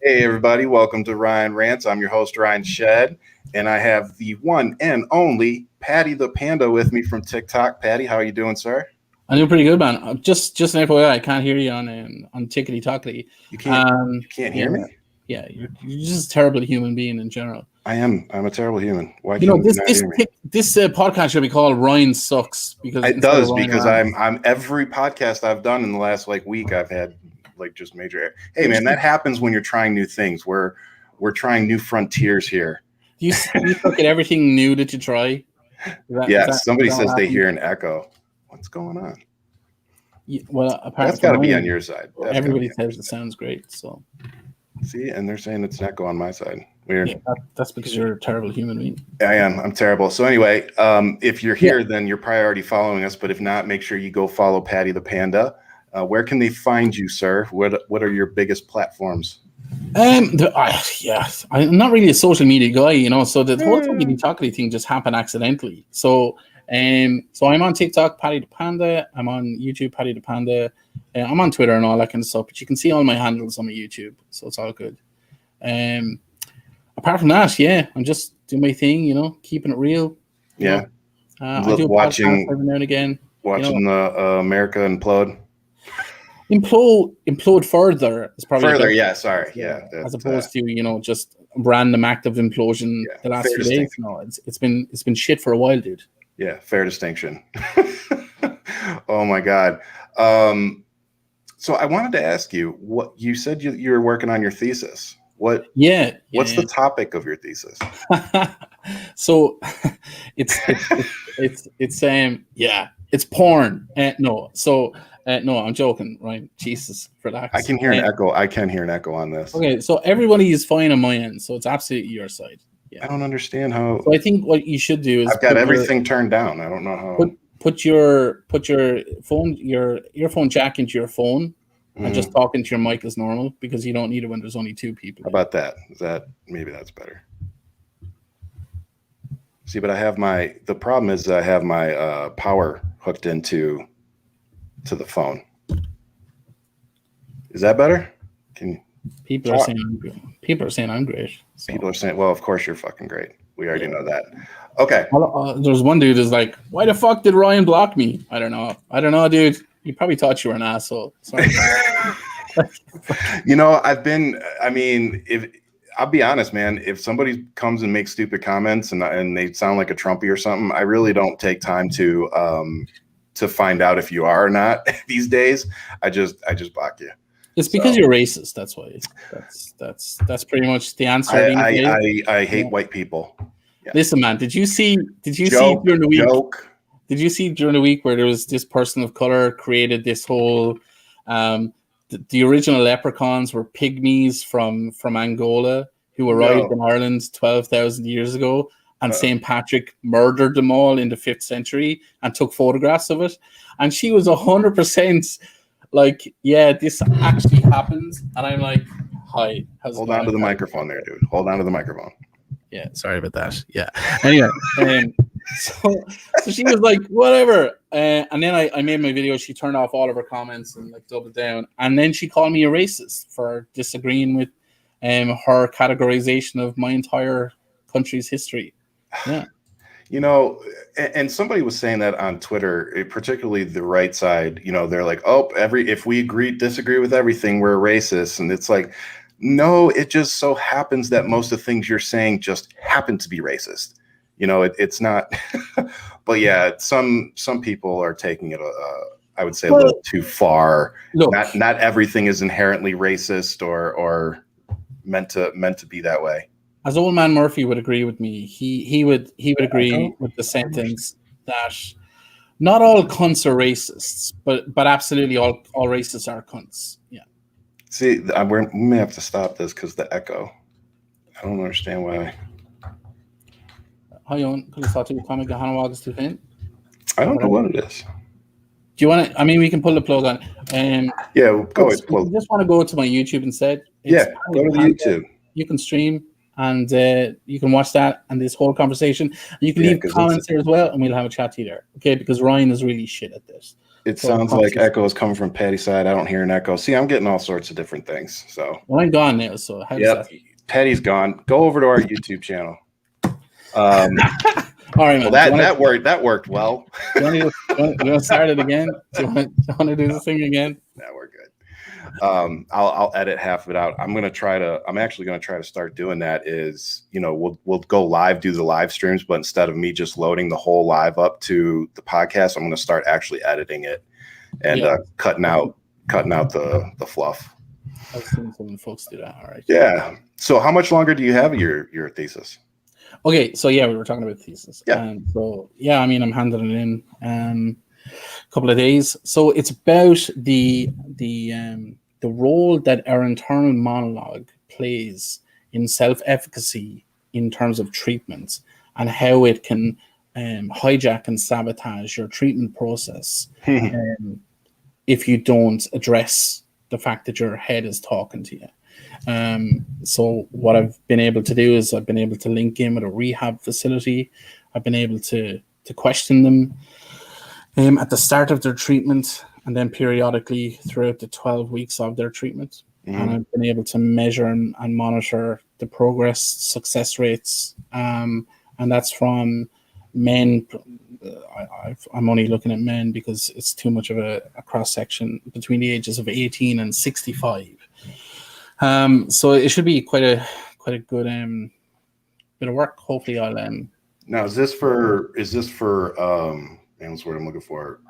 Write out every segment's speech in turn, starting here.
Hey everybody, welcome to Rants. I'm your host Ryan Shed, and I have the one and only Paddy the Panda with me from TikTok. Paddy, how are you doing, sir? I'm doing pretty good, man. Just an FYI, I can't hear you on Tickety Tockety. You can't hear me? Yeah, you're just a terrible human being in general. I'm a terrible human. Why You can't know you this not this hear me? this podcast should be called Ryan Sucks because It instead of does Ryan because Rants. I'm every podcast I've done in the last week I've had just major. Hey man, that happens when you're trying new things. We're trying new frontiers here. Do you look at everything new that you try? Somebody says they hear an echo. What's going on? Well, apparently That's got to be on your side. Everybody says it sounds great. So see, and they're saying it's an echo on my side. Weird. Yeah, that's because you're a terrible human being. I am. I'm terrible. So anyway, if you're here, then you're probably already following us. But if not, make sure you go follow Paddy the Panda. Where can they find you, sir? What are your biggest platforms? I'm not really a social media guy, you know. So the whole Tickety Tockety thing just happened accidentally. So I'm on TikTok, Paddythepanda. I'm on YouTube, Paddythepanda. I'm on Twitter and all that kind of stuff. But you can see all my handles on my YouTube, so it's all good. Apart from that, I'm just doing my thing, you know, keeping it real. Yeah. I do a podcast every now and again. Watching the America implode. Implode further is probably further. Yeah, sorry. Yeah, as opposed to just random act of implosion the last few days. No, it's been shit for a while, dude. Yeah, fair distinction. Oh my god. So I wanted to ask you, what you said you're working on your thesis. What's the topic of your thesis? So it's porn. No, I'm joking, right? Jesus, relax. I can hear an echo. I can hear an echo on this. Okay, so everybody is fine on my end, so it's absolutely your side. Yeah. I don't understand how. So I think what you should do is I've got everything turned down. I don't know how. Put your phone, your earphone jack into your phone, and just talk into your mic as normal because you don't need it when there's only two people. How about that? Maybe that's better. See, but the problem is I have my power hooked into the phone. Is that better? People are saying I'm great. So. People are saying, well, of course you're fucking great. We already know that. Okay. There's one dude who's like, why the fuck did Ryan block me? I don't know, dude. He probably thought you were an asshole. Sorry. If I'll be honest, man, if somebody comes and makes stupid comments and they sound like a Trumpy or something, I really don't take time to find out if you are or not these days. I just block you. It's because you're racist. That's why. That's pretty much the answer. I hate white people. Yeah. Listen, man, did you see during the week? Did you see during the week where there was this person of color created this whole the original leprechauns were pygmies from Angola who arrived in Ireland 12,000 years ago, and St. Patrick murdered them all in the 5th century and took photographs of it, and she was 100% like, yeah, this actually happens. And I'm like, hi. Hold on to the microphone there, dude. Hold on to the microphone. Yeah, sorry about that. Yeah. Anyway, so she was like, whatever. And then I made my video. She turned off all of her comments and doubled down. And then she called me a racist for disagreeing with her categorization of my entire country's history. Yeah. You know, and somebody was saying that on Twitter, particularly the right side, they're like, oh, if we disagree with everything, we're racist. And it's like, no, it just so happens that most of the things you're saying just happen to be racist. It's not. But yeah, some people are taking it, I would say, a little too far. Look, not everything is inherently racist or meant to be that way. As Old Man Murphy would agree with me, he would agree with the sentence that not all cunts are racists, but absolutely all racists are cunts. Yeah. See, we may have to stop this because the echo. I don't understand why. Hi, Owen. Could you start to comment Gahanawag is too thin? I don't know what it is. Do you want to? I mean, we can pull the plug on. Yeah, go ahead. You just want to go to my YouTube instead. Go to the YouTube. You can stream. And you can watch that and this whole conversation. And you can leave comments there as well, and we'll have a chat to you there. Okay, because Ryan is really shit at this. It sounds like echo is coming from Patty's side. I don't hear an echo. See, I'm getting all sorts of different things. So well, I'm gone now. So how does that? Patty's gone. Go over to our YouTube channel. All right, man. Well, that worked well. You want to start it again? Do you want to do the thing again? Yeah, we're good. I'll edit half of it out. I'm actually gonna try to start doing that. Is, you know, we'll go live, do the live streams, but instead of me just loading the whole live up to the podcast, I'm gonna start actually editing it and cutting out the fluff. I've seen some folks do that. All right. Yeah. So how much longer do you have your thesis? Okay, so we were talking about thesis. Yeah. And so I mean, I'm handing it in a couple of days. So it's about the role that our internal monologue plays in self-efficacy in terms of treatment, and how it can hijack and sabotage your treatment process if you don't address the fact that your head is talking to you. So what I've been able to do is I've been able to link in with a rehab facility. I've been able to question them at the start of their treatment, and then periodically throughout the 12 weeks of their treatment. Mm-hmm. And I've been able to measure and monitor the progress, success rates. And that's from men. I'm only looking at men because it's too much of a cross-section between the ages of 18 and 65. So it should be quite a good bit of work. Hopefully I'll now is this for what's the word I'm looking for?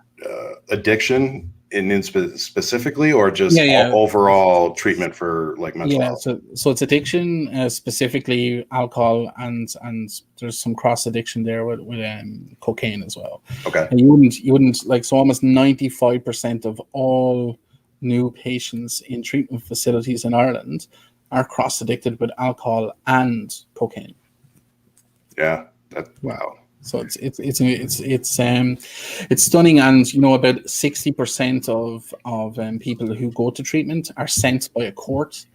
Addiction in specifically, or just overall treatment for like mental health? So it's addiction, specifically alcohol, and there's some cross addiction there with cocaine as well. Okay. And you wouldn't like, so almost 95% of all new patients in treatment facilities in Ireland are cross addicted with alcohol and cocaine. Yeah. Wow. So it's stunning, and you know, about 60% of people who go to treatment are sent by a court.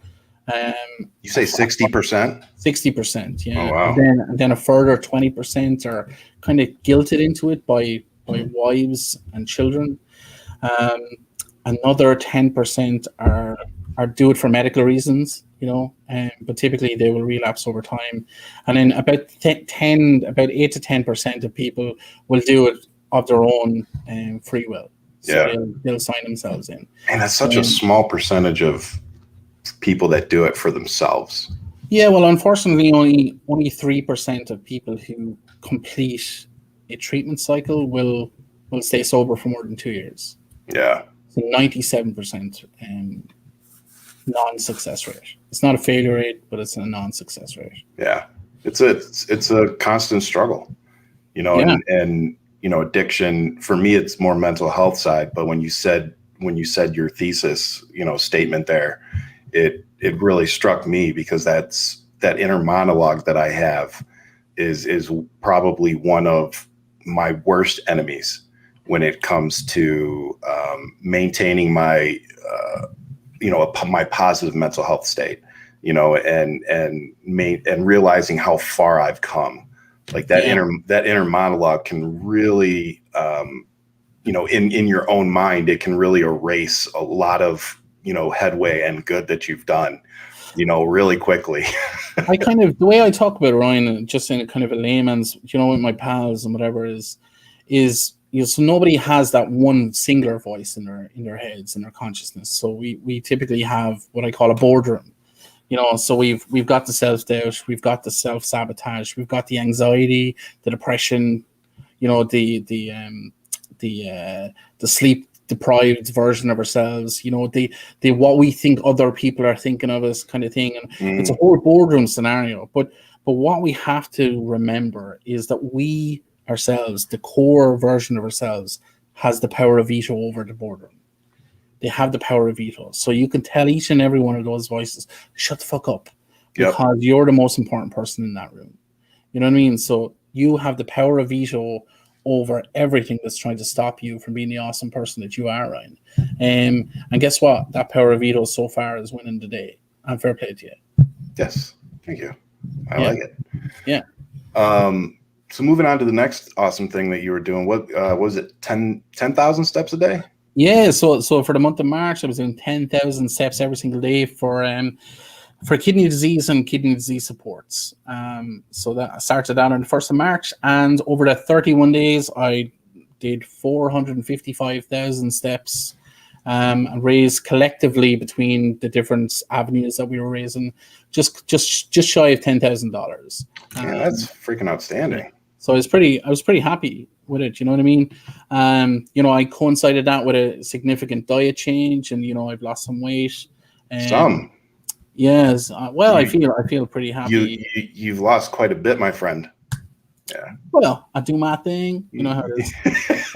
You say 60%? 60%, yeah. Oh, wow. And then a further 20% are kind of guilted into it by wives and children. Another 10% are do it for medical reasons, you know, but typically they will relapse over time. And then about 8 to 10% of people will do it of their own free will. So they'll sign themselves in. And that's such a small percentage of people that do it for themselves. Yeah, well, unfortunately, only 3% of people who complete a treatment cycle will stay sober for more than 2 years. Yeah. So 97% non-success rate. It's not a failure rate, but it's a non-success rate. Yeah, it's a constant struggle, you know. And you know, addiction for me, it's more mental health side. But when you said your thesis, you know, statement there, it really struck me, because that inner monologue that I have is probably one of my worst enemies when it comes to maintaining my my positive mental health state, you know, and realizing how far I've come. Like that inner monologue can really, you know, in your own mind, it can really erase a lot of, you know, headway and good that you've done, you know, really quickly. the way I talk about Ryan, just in a kind of a layman's, you know, with my pals and whatever, is you know, so nobody has that one singular voice in their heads, in their consciousness. So we typically have what I call a boardroom, you know. So we've got the self-doubt, we've got the self-sabotage, we've got the anxiety, the depression, you know, the sleep deprived version of ourselves, you know, the what we think other people are thinking of us kind of thing. And it's a whole boardroom scenario. But what we have to remember is that we ourselves, the core version of ourselves, has the power of veto over the boardroom. They have the power of veto. So you can tell each and every one of those voices, shut the fuck up, because you're the most important person in that room. You know what I mean? So you have the power of veto over everything that's trying to stop you from being the awesome person that you are, Ryan. And guess what? That power of veto so far is winning the day. And fair play to you. Yes. Thank you. I like it. Yeah. So moving on to the next awesome thing that you were doing, what was it? 10,000 steps a day? Yeah. So for the month of March, I was doing 10,000 steps every single day for kidney disease and kidney disease supports. So that I started that on the 1st of March, and over the 31 days, I did 455,000 steps, and raised collectively between the different avenues that we were raising just shy of $10,000. Yeah, that's freaking outstanding. Yeah. So I was pretty happy with it. You know what I mean? I coincided that with a significant diet change, and I've lost some weight. Some. Yes. I feel pretty happy. You've lost quite a bit, my friend. Yeah. Well, I do my thing. You know how it is.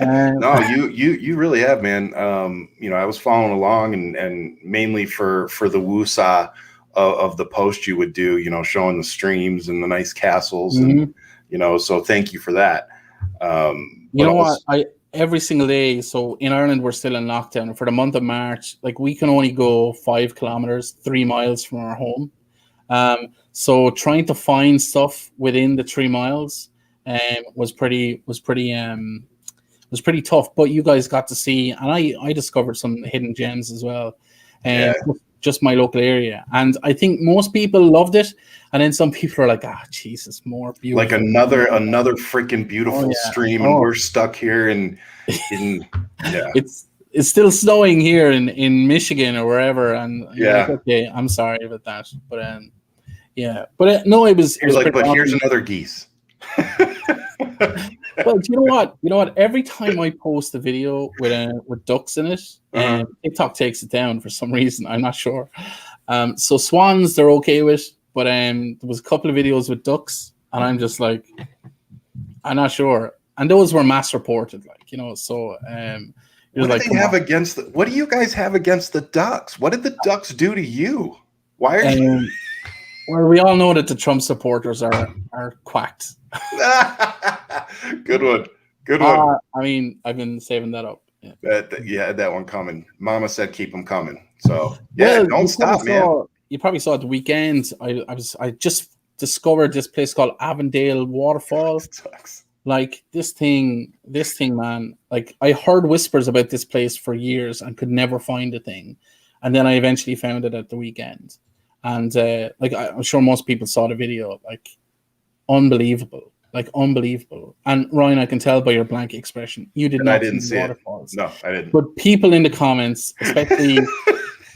No, you really have, man. I was following along, and mainly for the woosah of the post you would do, showing the streams and the nice castles, and so thank you for that. Every single day. So in Ireland, we're still in lockdown, and for the month of March, like, we can only go 5 kilometers, 3 miles from our home. So trying to find stuff within the 3 miles was pretty tough. But you guys got to see, and I discovered some hidden gems as well. Just my local area, and I think most people loved it, and then some people are like, Jesus, more beautiful, like another freaking beautiful stream, and we're stuck here and it's still snowing here in Michigan or wherever, and like, okay, I'm sorry about that, but no, it was like, but here's another geese. Well, you know what? Every time I post a video with ducks in it, TikTok takes it down for some reason. I'm not sure. So swans, they're okay with, but there was a couple of videos with ducks, and I'm just like, I'm not sure. And those were mass reported, So what do you guys have against the ducks? What did the ducks do to you? Why are you? Well, we all know that the Trump supporters are quacked. Good one. I mean, I've been saving that up. That one coming. Mama said keep them coming. So don't stop, man. You probably saw at the weekend. I just discovered this place called Avondale Waterfall. Like, this thing, man. Like, I heard whispers about this place for years and could never find a thing, and then I eventually found it at the weekend. And I'm sure most people saw the video. Like, unbelievable. And Ryan, I can tell by your blank expression, you did not see the waterfalls. No, I didn't. But people in the comments, especially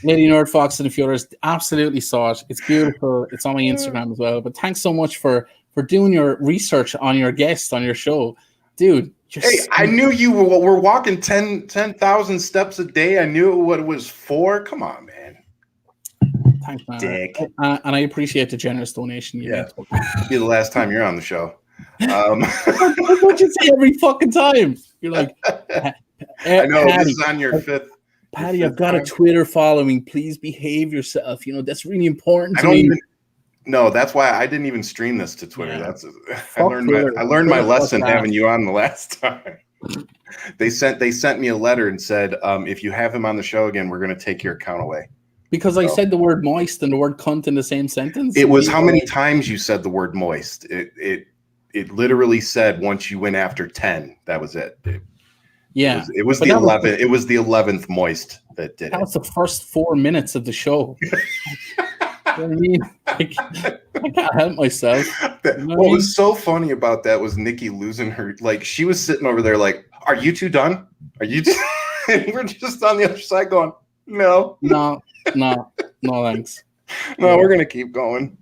Lady Nerd Fox and a few others, absolutely saw it. It's beautiful. It's on my Instagram as well. But thanks so much for doing your research on your guest on your show, dude. I knew you were walking 10,000 steps a day. I knew what it was for. Come on, man. Thanks, man. Dick. And I appreciate the generous donation you made. It'll be the last time you're on the show. That's what you say every fucking time. You're like, I know, Paddy, this is on your fifth. Paddy, I've got a Twitter following. Please behave yourself. That's really important to me. No, that's why I didn't even stream this to Twitter. Yeah. I learned my lesson having you on the last time. They sent me a letter and said, if you have him on the show again, we're going to take your account away. Because I said the word moist and the word cunt in the same sentence. It was how many times you said the word moist. It literally said once you went after 10, that was it. It was the 11th. It was the 11th moist that did it. That was the first 4 minutes of the show. I mean, I can't help myself. What was so funny about that was Nikki losing her. Like, she was sitting over there like, are you two done? Are you two? And we're just on the other side going, no, thanks. No, we're going to keep going.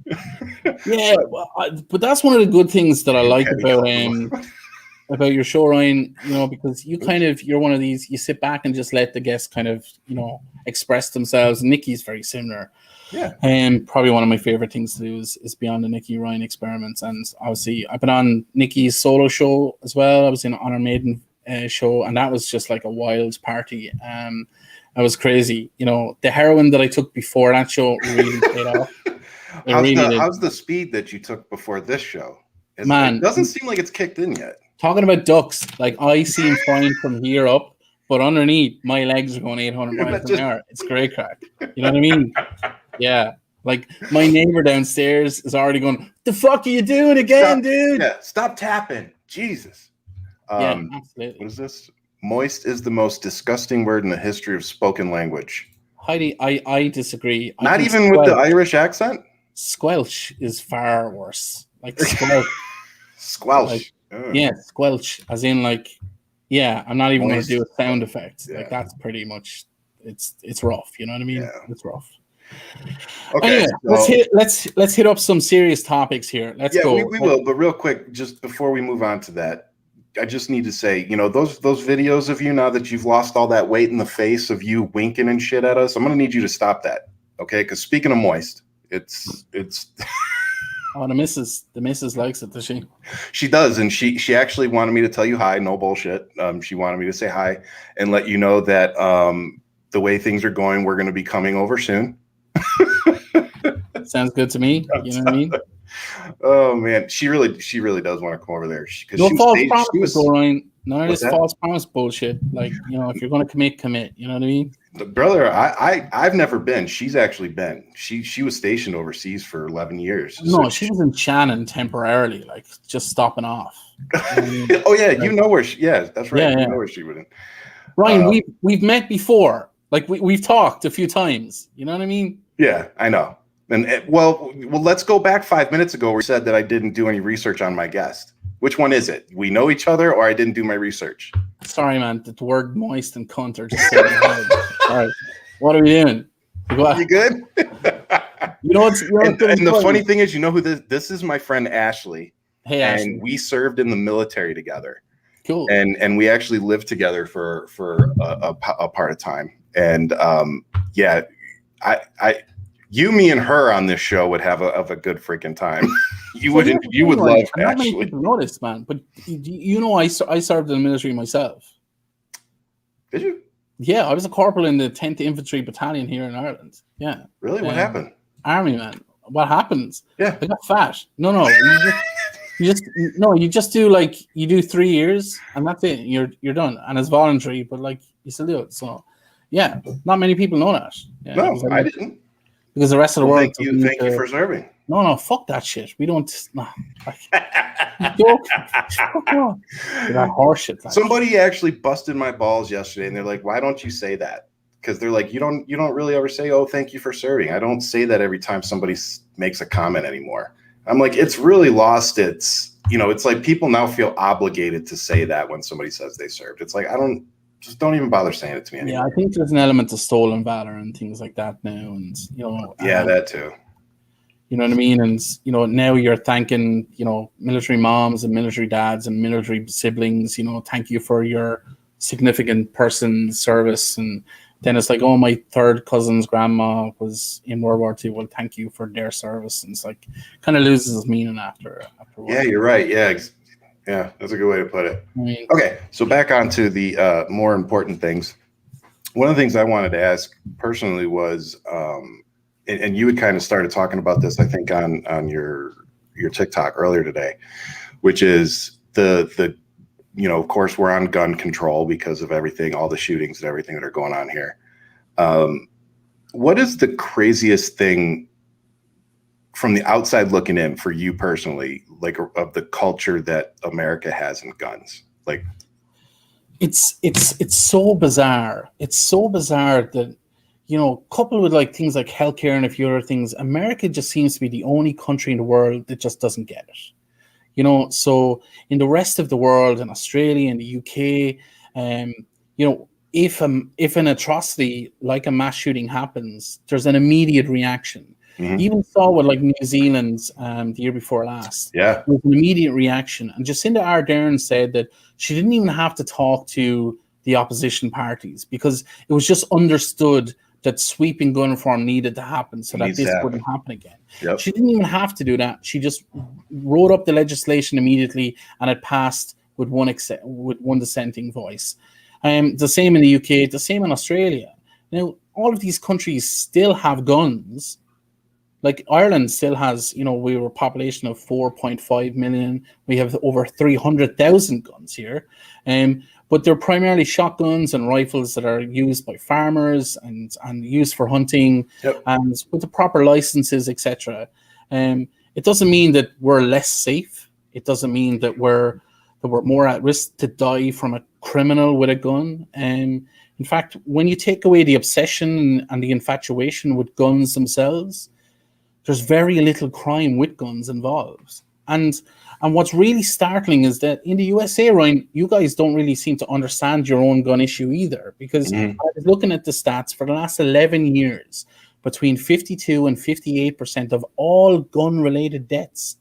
But that's one of the good things that I like about your show, Ryan, because you're one of these, you sit back and just let the guests kind of, express themselves. Nikki's very similar. Yeah. And probably one of my favorite things to do is be on the Nikki Ryan experiments. And obviously I've been on Nikki's solo show as well. I was in Honor Maiden show, and that was just like a wild party. That was crazy. The heroin that I took before that show really paid off. How's the speed that you took before this show? It doesn't seem like it's kicked in yet. Talking about ducks, like, I seem fine from here up, but underneath my legs are going 800 miles an hour. It's great crack. You know what I mean? Yeah. Like my neighbor downstairs is already going, "The fuck are you doing again, dude?" Yeah, stop tapping. Jesus. Yeah, absolutely. What is this? Moist is the most disgusting word in the history of spoken language. Heidi, I disagree. Not even with the Irish accent? Squelch is far worse. Like squelch. Squelch. Like, yeah, squelch. As in like, yeah, I'm not even going to do a sound effect. Yeah. Like that's pretty much it's rough. You know what I mean? Yeah. It's rough. Okay, anyway, let's hit up some serious topics here. Let's go. We will, but real quick, just before we move on to that, I just need to say, you know, those videos of you now that you've lost all that weight in the face of you winking and shit at us, I'm gonna need you to stop that, okay? Because speaking of moist, it's. Oh, the missus likes it, does she? She does, and she actually wanted me to tell you hi. No bullshit. She wanted me to say hi and let you know that the way things are going, we're going to be coming over soon. Sounds good to me. You know what I mean? Oh man, she really does want to come over there. No false promises, Ryan. None of this false promise bullshit. Like, you know, if you're going to commit. You know what I mean? Brother, I've never been. She's actually been. She was stationed overseas for 11 years. No, so she was in Shannon temporarily, like just stopping off. Oh yeah, like, you know where she. Yeah, that's right. Yeah, you know where she would. Ryan, we've met before. Like we've talked a few times. You know what I mean? Yeah, I know. And well, let's go back 5 minutes ago where you said that I didn't do any research on my guest. Which one is it? We know each other, or I didn't do my research? Sorry, man. The word moist and cunt are just all right. What are we doing? You good? You know what's and the funny thing is, you know who this is? My friend Ashley. Hey, Ashley. And we served in the military together. Cool. And we actually lived together for a part of time. And yeah, you, me, and her on this show would have a good freaking time. You would love Ashley. Not many people know this, man, but you know, I served in the military myself. Did you? Yeah, I was a corporal in the 10th Infantry Battalion here in Ireland. Yeah. Really? What happened? Army, man. What happens? Yeah. I got fat. No. You just do like you do 3 years and that's it. You're done. And it's voluntary, but like you still do it. So yeah, not many people know that. Yeah, no, I didn't. Because the rest of the world. Thank you for serving. No, fuck that shit. We don't. No, like, that horseshit. Somebody actually busted my balls yesterday, and they're like, "Why don't you say that?" Because they're like, "You don't really ever say, oh, thank you for serving." I don't say that every time somebody makes a comment anymore. I'm like, it's really lost its. You know, it's like people now feel obligated to say that when somebody says they served. It's like just don't even bother saying it to me anymore. Yeah, I think there's an element of stolen valor and things like that now, and you know. Yeah, that too. You know what I mean? And, you know, now you're thanking, you know, military moms and military dads and military siblings, you know, thank you for your significant person service. And then it's like, oh, my third cousin's grandma was in World War II. Well, thank you for their service. And it's like, kind of loses its meaning after yeah, you're right. Yeah. Yeah, that's a good way to put it. I mean, okay, so back on to the more important things. One of the things I wanted to ask personally was, and you had kind of started talking about this, I think, on your TikTok earlier today, which is the you know, of course, we're on gun control because of everything, all the shootings and everything that are going on here. What is the craziest thing from the outside looking in for you personally, like of the culture that America has in guns? Like, it's so bizarre. It's so bizarre that, you know, coupled with like things like healthcare and a few other things, America just seems to be the only country in the world that just doesn't get it. You know, so in the rest of the world, in Australia and the UK, you know, if an atrocity like a mass shooting happens, there's an immediate reaction. Mm-hmm. Even saw what like New Zealand's the year before last. Yeah, with an immediate reaction. And Jacinda Ardern said that she didn't even have to talk to the opposition parties because it was just understood that sweeping gun reform needed to happen so that this wouldn't happen again. Yep. She didn't even have to do that. She just wrote up the legislation immediately and it passed with one dissenting voice. The same in the UK, the same in Australia. Now, all of these countries still have guns. Like Ireland still has, you know, we were a population of 4.5 million. We have over 300,000 guns here. but they're primarily shotguns and rifles that are used by farmers and used for hunting, and with the proper licenses, etc. It doesn't mean that we're less safe. It doesn't mean that we're more at risk to die from a criminal with a gun. In fact, when you take away the obsession and the infatuation with guns themselves, there's very little crime with guns involved. And what's really startling is that in the USA, Ryan, you guys don't really seem to understand your own gun issue either. Because I was looking at the stats for the last 11 years, between 52 and 58% of all gun-related deaths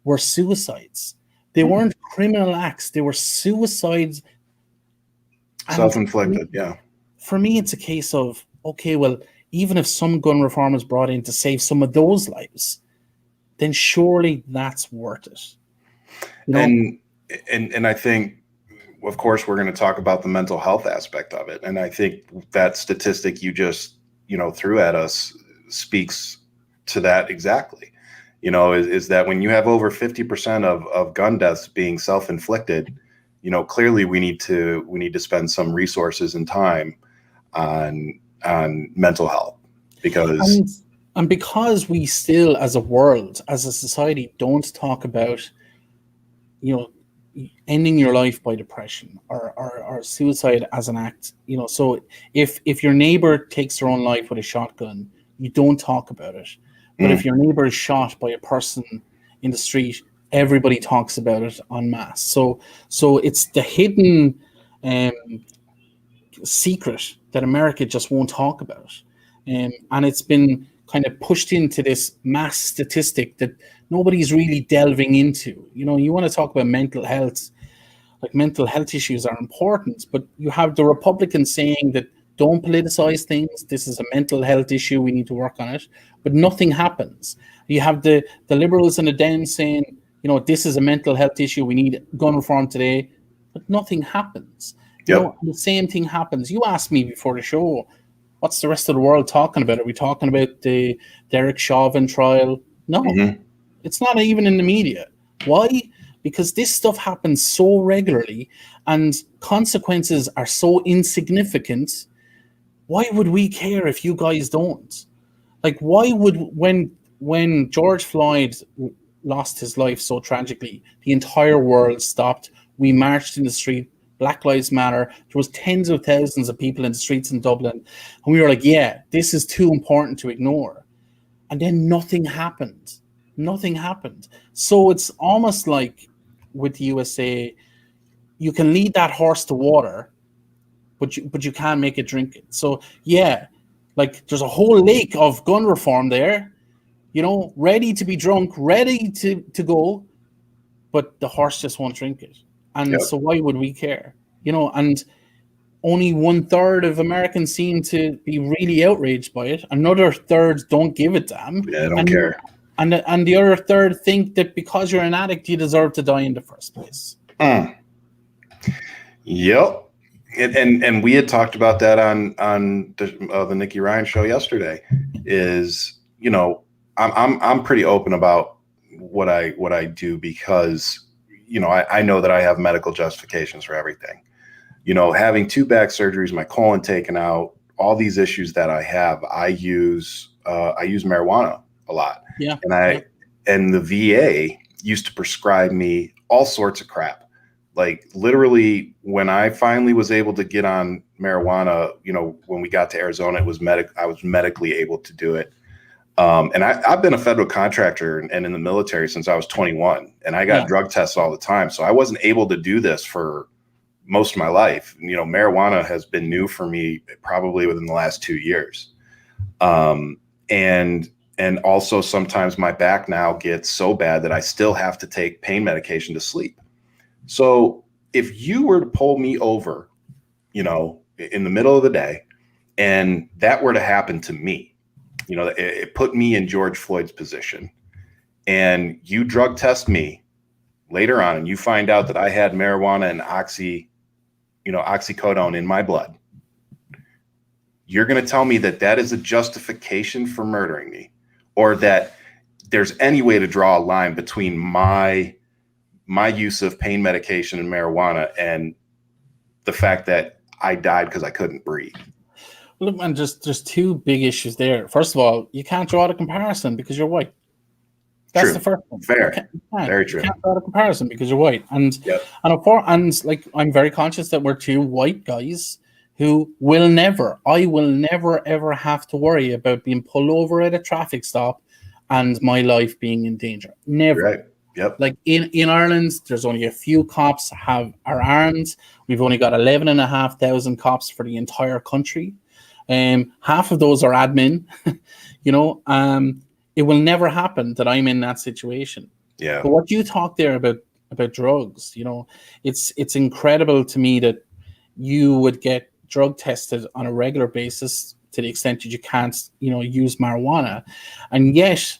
were suicides. They weren't criminal acts. They were suicides. Self-inflicted, yeah. For me, it's a case of, okay, well, even if some gun reform is brought in to save some of those lives, then surely that's worth it. You know? And I think, of course, we're going to talk about the mental health aspect of it. And I think that statistic you just, threw at us speaks to that exactly. Is that when you have over 50% of gun deaths being self-inflicted, clearly we need to spend some resources and time on mental health, because because we still, as a world, as a society, don't talk about ending your life by depression or suicide as an act. So if your neighbor takes their own life with a shotgun, you don't talk about it. But if your neighbor is shot by a person in the street, everybody talks about it en masse. So it's the hidden secret that America just won't talk about. And it's been kind of pushed into this mass statistic that nobody's really delving into. You want to talk about mental health, like mental health issues are important, but you have the Republicans saying that don't politicize things. This is a mental health issue. We need to work on it. But nothing happens. You have the liberals and the Dems saying, this is a mental health issue. We need gun reform today. But nothing happens. The same thing happens. You asked me before the show, what's the rest of the world talking about? Are we talking about the Derek Chauvin trial? No, it's not even in the media. Why? Because this stuff happens so regularly and consequences are so insignificant. Why would we care if you guys don't? Like, why would, when George Floyd lost his life so tragically, the entire world stopped. We marched in the street. Black Lives Matter. There was tens of thousands of people in the streets in Dublin. And we were like, yeah, this is too important to ignore. And then nothing happened. Nothing happened. So it's almost like with the USA, you can lead that horse to water, but you can't make it drink it. So yeah, like there's a whole lake of gun reform there, ready to be drunk, ready to go, but the horse just won't drink it. And so why would we care? And only 1/3 of Americans seem to be really outraged by it. Another third don't give a damn. Yeah, I don't care. And the other third think that because you're an addict, you deserve to die in the first place. Yep. And we had talked about that on the Nikki Ryan show yesterday. I'm pretty open about what I do because I know that I have medical justifications for everything. Having 2 back surgeries, my colon taken out, all these issues that I have, I use marijuana a lot. Yeah. And the VA used to prescribe me all sorts of crap. Like literally when I finally was able to get on marijuana, when we got to Arizona, I was medically able to do it. And I've been a federal contractor and in the military since I was 21, and I got drug tests all the time. So I wasn't able to do this for most of my life. Marijuana has been new for me probably within the last 2 years. And also sometimes my back now gets so bad that I still have to take pain medication to sleep. So if you were to pull me over, in the middle of the day, and that were to happen to me, it put me in George Floyd's position, and you drug test me later on and you find out that I had marijuana and oxycodone in my blood, you're going to tell me that is a justification for murdering me, or that there's any way to draw a line between my use of pain medication and marijuana and the fact that I died because I couldn't breathe. Look, man, there's two big issues there. First of all, you can't draw the comparison because you're white. That's true. The first one. Fair. Very true. You can't draw the comparison because you're white. And like I'm very conscious that we're two white guys who I will never ever have to worry about being pulled over at a traffic stop and my life being in danger. Never. Right. Yep. Like in Ireland, there's only a few cops are armed. We've only got 11,500 cops for the entire country. Half of those are admin, it will never happen that I'm in that situation. Yeah. But what you talk there about drugs, it's incredible to me that you would get drug tested on a regular basis to the extent that you can't, use marijuana. And yet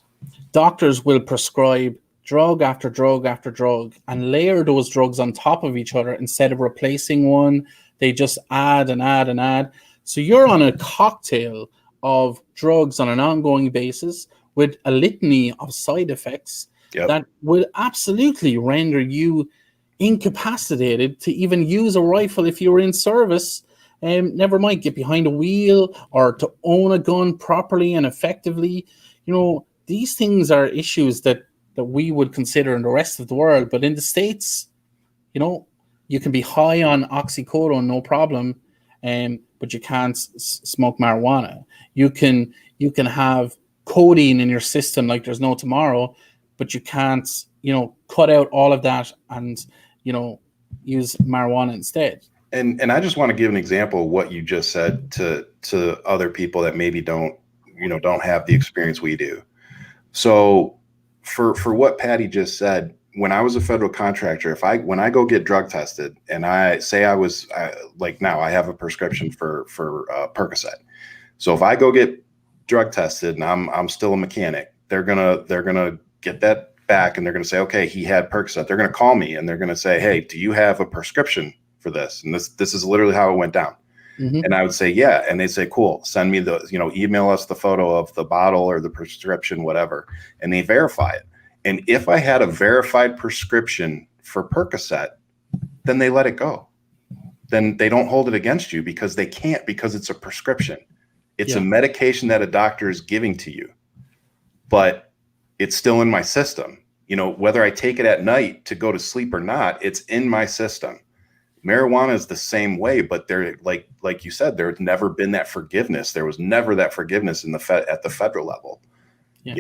doctors will prescribe drug after drug after drug and layer those drugs on top of each other instead of replacing one. They just add and add and add. So you're on a cocktail of drugs on an ongoing basis with a litany of side effects that will absolutely render you incapacitated to even use a rifle if you were in service. Never mind get behind a wheel or to own a gun properly and effectively. These things are issues that we would consider in the rest of the world. But in the States, you can be high on oxycodone, no problem. But you can't smoke marijuana. You can have codeine in your system like there's no tomorrow, but you can't, cut out all of that and, use marijuana instead. And I just want to give an example of what you just said to other people that maybe don't have the experience we do. So for what Patty just said, when I was a federal contractor, when I go get drug tested and I say now I have a prescription for Percocet. So if I go get drug tested and I'm still a mechanic, they're gonna get that back and they're gonna say, okay, he had Percocet. They're gonna call me and they're gonna say, hey, do you have a prescription for this? And this is literally how it went down. Mm-hmm. And I would say, yeah. And they say, cool, send me email us the photo of the bottle or the prescription, whatever. And they verify it. And if I had a verified prescription for Percocet, then they let it go. Then they don't hold it against you because they can't, because it's a prescription. It's a medication that a doctor is giving to you, but it's still in my system. Whether I take it at night to go to sleep or not, it's in my system. Marijuana is the same way, but there, like you said, there's never been that forgiveness. There was never that forgiveness at the federal level. Yeah.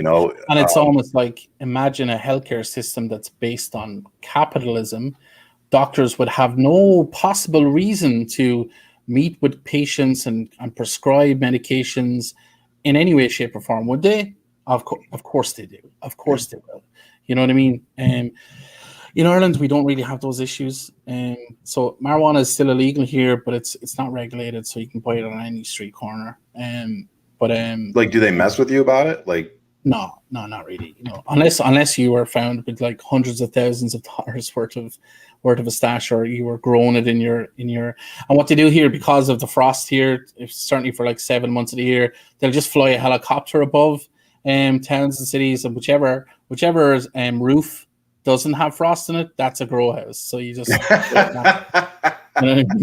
And it's almost like, imagine a healthcare system that's based on capitalism. Doctors would have no possible reason to meet with patients and prescribe medications in any way, shape, or form, would they? Of course they do. Of course they will. You know what I mean? In Ireland, we don't really have those issues. So marijuana is still illegal here, but it's not regulated, so you can buy it on any street corner. Do they mess with you about it? No, not really. Unless you were found with like hundreds of thousands of dollars worth of a stash, or you were growing it in your. And what they do here, because of the frost here, certainly for like 7 months of the year, they'll just fly a helicopter above towns and cities, and whichever roof doesn't have frost in it, that's a grow house. So you just.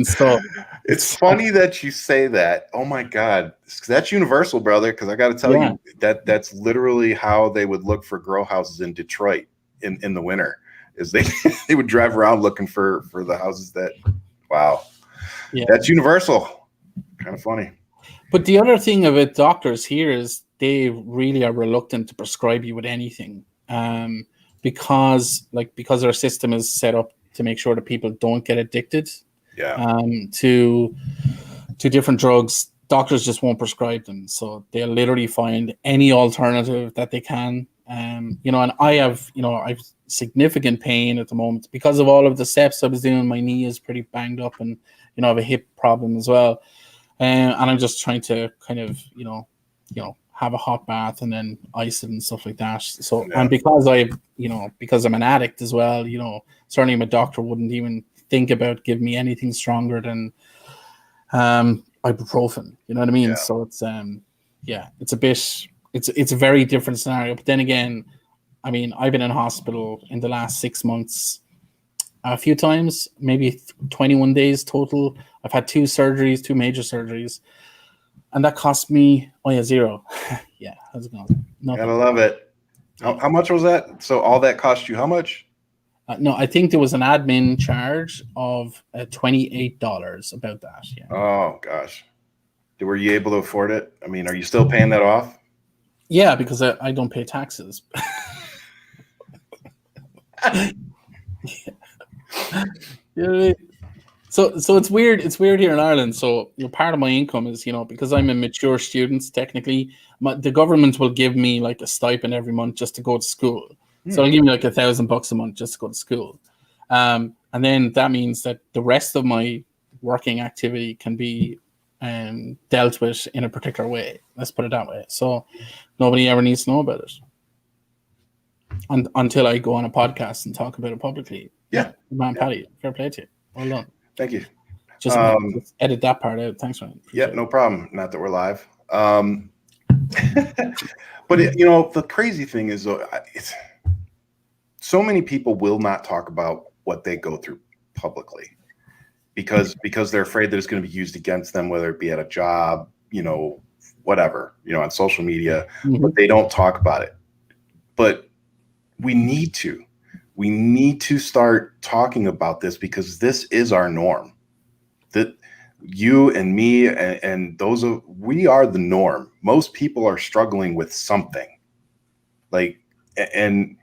So it's funny that you say that. Oh my God, that's universal, brother. Because I got to tell you that's literally how they would look for grow houses in Detroit in the winter. Is they would drive around looking for the houses that. Wow, that's universal. Kind of funny. But the other thing about doctors here is they really are reluctant to prescribe you with anything, because our system is set up to make sure that people don't get addicted. To different drugs. Doctors just won't prescribe them, so they'll literally find any alternative that they can. And I have significant pain at the moment because of all of the steps I was doing. My knee is pretty banged up, and I have a hip problem as well. And I'm just trying to kind of have a hot bath and then ice it and stuff like that. So and because I'm an addict as well, certainly my doctor wouldn't even think about giving me anything stronger than ibuprofen. You know what I mean? So it's it's a very different scenario. But then again, I mean, I've been in hospital in the last 6 months a few times, maybe 21 days total. I've had two major surgeries, and that cost me zero. Yeah, how's it going? Nothing. Gotta love it. How much was that? So all that cost you how much? No, I think there was an admin charge of $28 about that. Yeah. Oh gosh, were you able to afford it? I mean, are you still paying that off? Yeah, because I don't pay taxes. Yeah. So it's weird. It's weird here in Ireland. So part of my income is because I'm a mature student. Technically, the government will give me like a stipend every month just to go to school. So they'll give me like $1,000 a month just to go to school, and then that means that the rest of my working activity can be dealt with in a particular way. Let's put it that way. So nobody ever needs to know about it. Until I go on a podcast and talk about it publicly. Yeah. Man, Paddy, fair play to you. Well done. Thank you. Just edit that part out. Thanks, man. Yeah, no problem. Not that we're live. But the crazy thing is, so many people will not talk about what they go through publicly because they're afraid that it's going to be used against them, whether it be at a job, whatever, on social media, but they don't talk about it. But we need to start talking about this because this is our norm. That you and me and we are the norm. Most people are struggling with something, and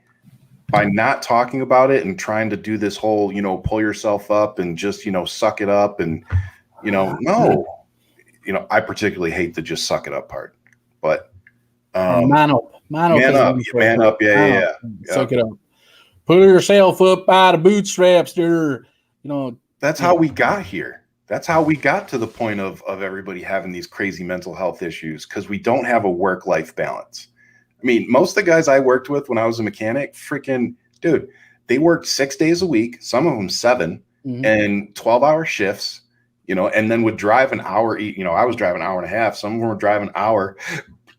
by not talking about it and trying to do this whole, pull yourself up and just, suck it up and, no, I particularly hate the just suck it up part, but man up. Yeah. Suck it up. Pull yourself up by the bootstraps there. That's how we got here. That's how we got to the point of everybody having these crazy mental health issues because we don't have a work-life balance. I mean, most of the guys I worked with when I was a mechanic, freaking dude, they worked 6 days a week, some of them 7, and 12-hour shifts, and then would drive an hour. I was driving an hour and a half. Some of them were driving an hour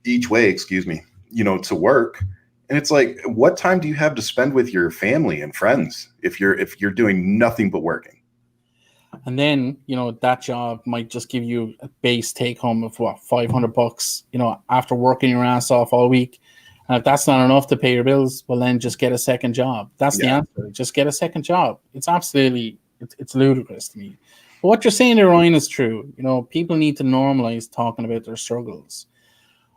each way, to work. And it's like, what time do you have to spend with your family and friends if you're doing nothing but working? And then, that job might just give you a base take home of $500, after working your ass off all week. And if that's not enough to pay your bills, well, then just get a second job. That's the answer. Just get a second job. It's absolutely, it's ludicrous to me. But what you're saying there, Ryan, is true. People need to normalize talking about their struggles.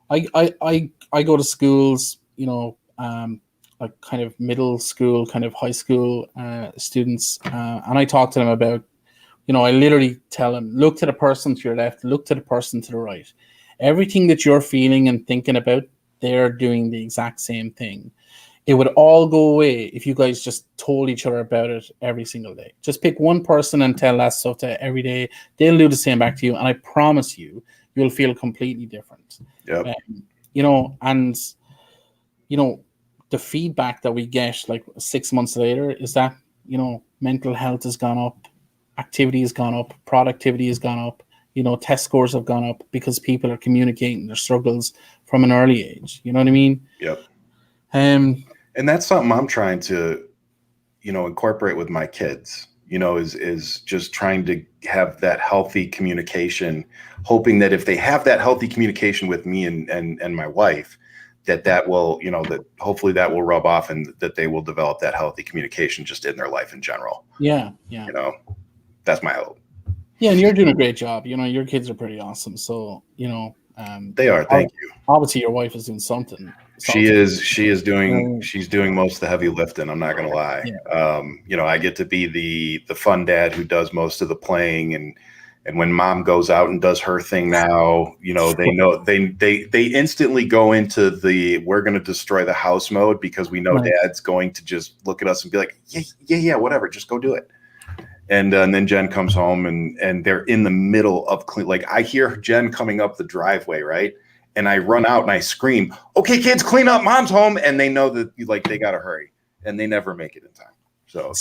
I go to schools, like kind of middle school, kind of high school students, and I talk to them about, I literally tell them, look to the person to your left, look to the person to the right. Everything that you're feeling and thinking about, they're doing the exact same thing. It would all go away if you guys just told each other about it every single day. Just pick one person and tell that stuff to every day. They'll do the same back to you, and I promise you, you'll feel completely different. Yep. The feedback that we get like 6 months later is that, mental health has gone up, activity has gone up, productivity has gone up, test scores have gone up because people are communicating their struggles from an early age. You know what I mean? Yep. And that's something I'm trying to, incorporate with my kids, is just trying to have that healthy communication, hoping that if they have that healthy communication with me and my wife, that will, that hopefully that will rub off and that they will develop that healthy communication just in their life in general. Yeah. That's my hope. Yeah. And you're doing a great job. Your kids are pretty awesome. So, they are. Thank you. Obviously your wife is doing something. She's doing most of the heavy lifting. I'm not going to lie. Yeah. I get to be the fun dad who does most of the playing and when mom goes out and does her thing now, they instantly go into the we're going to destroy the house mode because we know dad's going to just look at us and be like, yeah, whatever, just go do it. And then Jen comes home and they're in the middle of clean. Like I hear Jen coming up the driveway, right? And I run out and I scream, "Okay, kids, clean up! Mom's home!" And they know that they got to hurry, and they never make it in time. So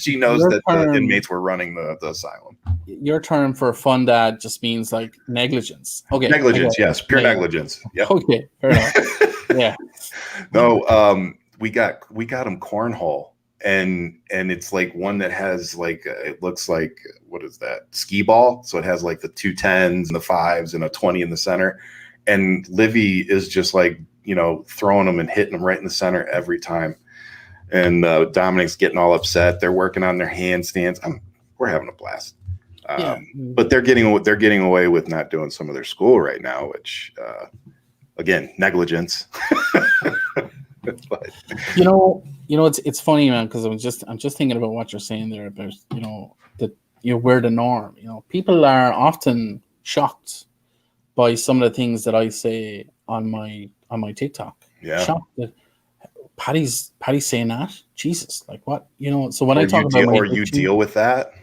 she knows that the inmates were running the asylum. Your term for fun dad just means like negligence. Okay. Negligence, yes. Pure negligence. Yep. Okay, fair enough. Yeah. No, we got him cornhole and it's like one that has like it looks like, what is that, skee ball? So it has like the 2 10s and the 5s and a 20 in the center, and Livy is just like, throwing them and hitting them right in the center every time. And Dominic's getting all upset. They're working on their handstands. We're having a blast. But they're getting away with not doing some of their school right now, which again, negligence. But it's funny, man, because I'm just thinking about what you're saying there about that we're the norm. People are often shocked by some of the things that I say on my TikTok. Yeah, shocked that Paddy's saying that. Jesus, like what? So when I talk about or you deal with that,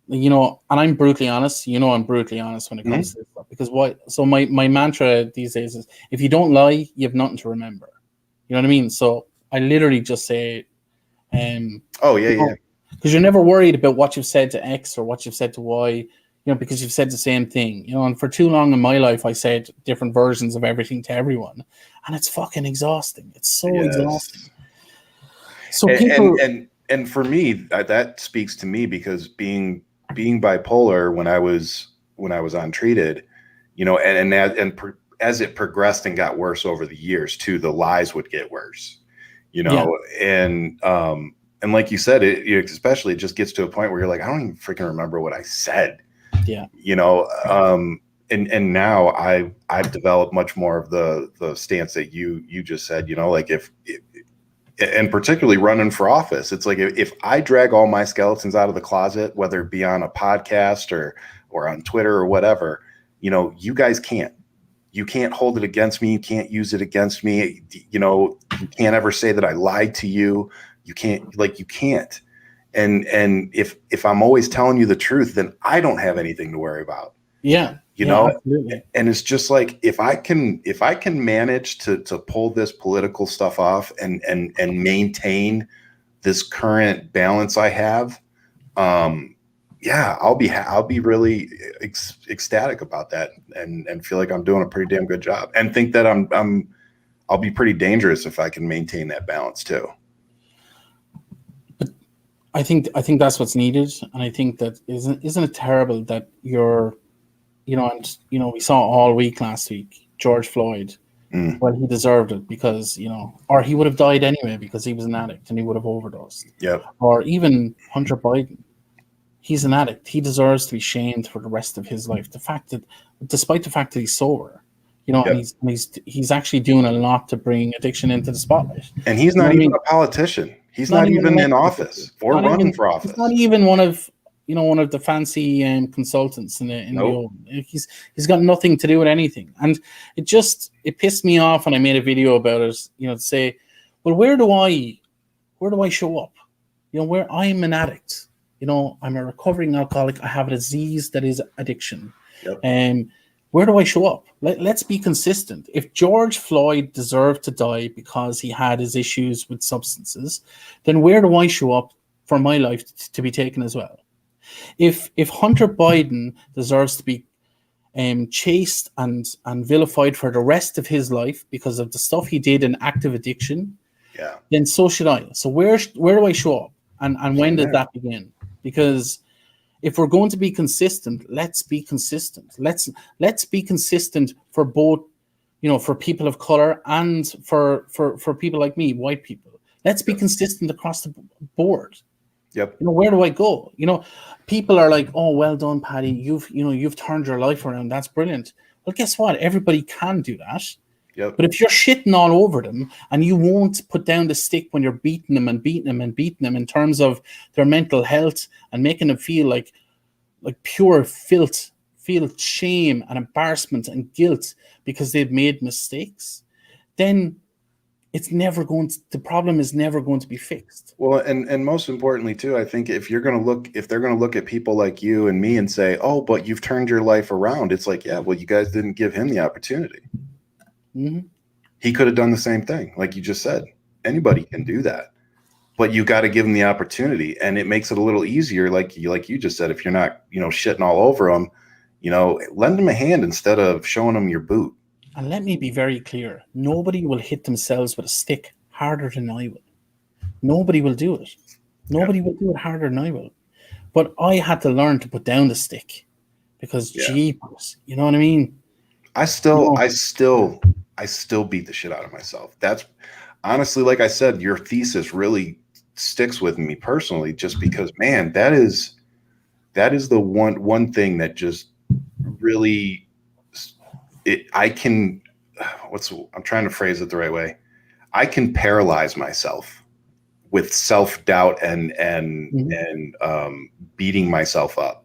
and I'm brutally honest. I'm brutally honest when it comes to this stuff, because so my mantra these days is, if you don't lie, you have nothing to remember. You know what I mean? So I literally just say, because you're never worried about what you've said to X or what you've said to Y, because you've said the same thing. And for too long in my life, I said different versions of everything to everyone, and it's fucking exhausting. It's so exhausting. So people, and for me, that speaks to me, because being bipolar when I was untreated, as it progressed and got worse over the years too, the lies would get worse, and like you said, especially it just gets to a point where you're like, I don't even freaking remember what I said. Yeah. And now I've developed much more of the stance that you just said, like and particularly running for office, it's like, if I drag all my skeletons out of the closet, whether it be on a podcast or on Twitter or whatever, you guys can't. You can't hold it against me. You can't use it against me. You can't ever say that I lied to you. You can't. And if I'm always telling you the truth, then I don't have anything to worry about. Yeah. Absolutely. And it's just like, if I can manage to pull this political stuff off and maintain this current balance I have, I'll be really ecstatic about that, and feel like I'm doing a pretty damn good job, and think that I'll be pretty dangerous if I can maintain that balance too. But I think that's what's needed, and I think that isn't it terrible that you're, we saw all week last week George Floyd. Well, he deserved it because, or he would have died anyway because he was an addict and he would have overdosed. Yep. Or even Hunter Biden. He's an addict. He deserves to be shamed for the rest of his life. Despite the fact that he's sober, and he's actually doing a lot to bring addiction into the spotlight. And he's not even a politician. He's not even in office or running for office. He's not even one of the fancy consultants in the he's got nothing to do with anything. And it pissed me off when I made a video about it, to say, well, where do I show up? Where I'm an addict. I'm a recovering alcoholic. I have a disease that is addiction. Yep. Where do I show up? Let's be consistent. If George Floyd deserved to die because he had his issues with substances, then where do I show up for my life to be taken as well? If Hunter Biden deserves to be chased and vilified for the rest of his life because of the stuff he did in active addiction, then so should I. So where do I show up? And when did that begin? Because if we're going to be consistent, let's be consistent. Let's be consistent for both, for people of color and for people like me, white people. Let's be consistent across the board. Yep. Where do I go? People are like, "Oh, well done, Paddy. You've turned your life around. That's brilliant." Well, guess what? Everybody can do that. Yep. But if you're shitting all over them and you won't put down the stick when you're beating them in terms of their mental health and making them feel like pure filth, feel shame and embarrassment and guilt because they've made mistakes, then the problem is never going to be fixed. Well, and most importantly too, I think if they're going to look at people like you and me and say, "Oh, but you've turned your life around," it's like, yeah, well, you guys didn't give him the opportunity. Mm-hmm. He could have done the same thing. Like you just said, anybody can do that, but you got to give them the opportunity, and it makes it a little easier. Like you just said, if you're not, shitting all over them, lend them a hand instead of showing them your boot. And let me be very clear. Nobody will hit themselves with a stick harder than I will. nobody will do it. Nobody will do it harder than I will. But I had to learn to put down the stick because jeepers, you know what I mean? I still beat the shit out of myself. That's honestly, like I said, your thesis really sticks with me personally, just because, man, that is the one thing that just really I'm trying to phrase it the right way. I can paralyze myself with self-doubt and beating myself up.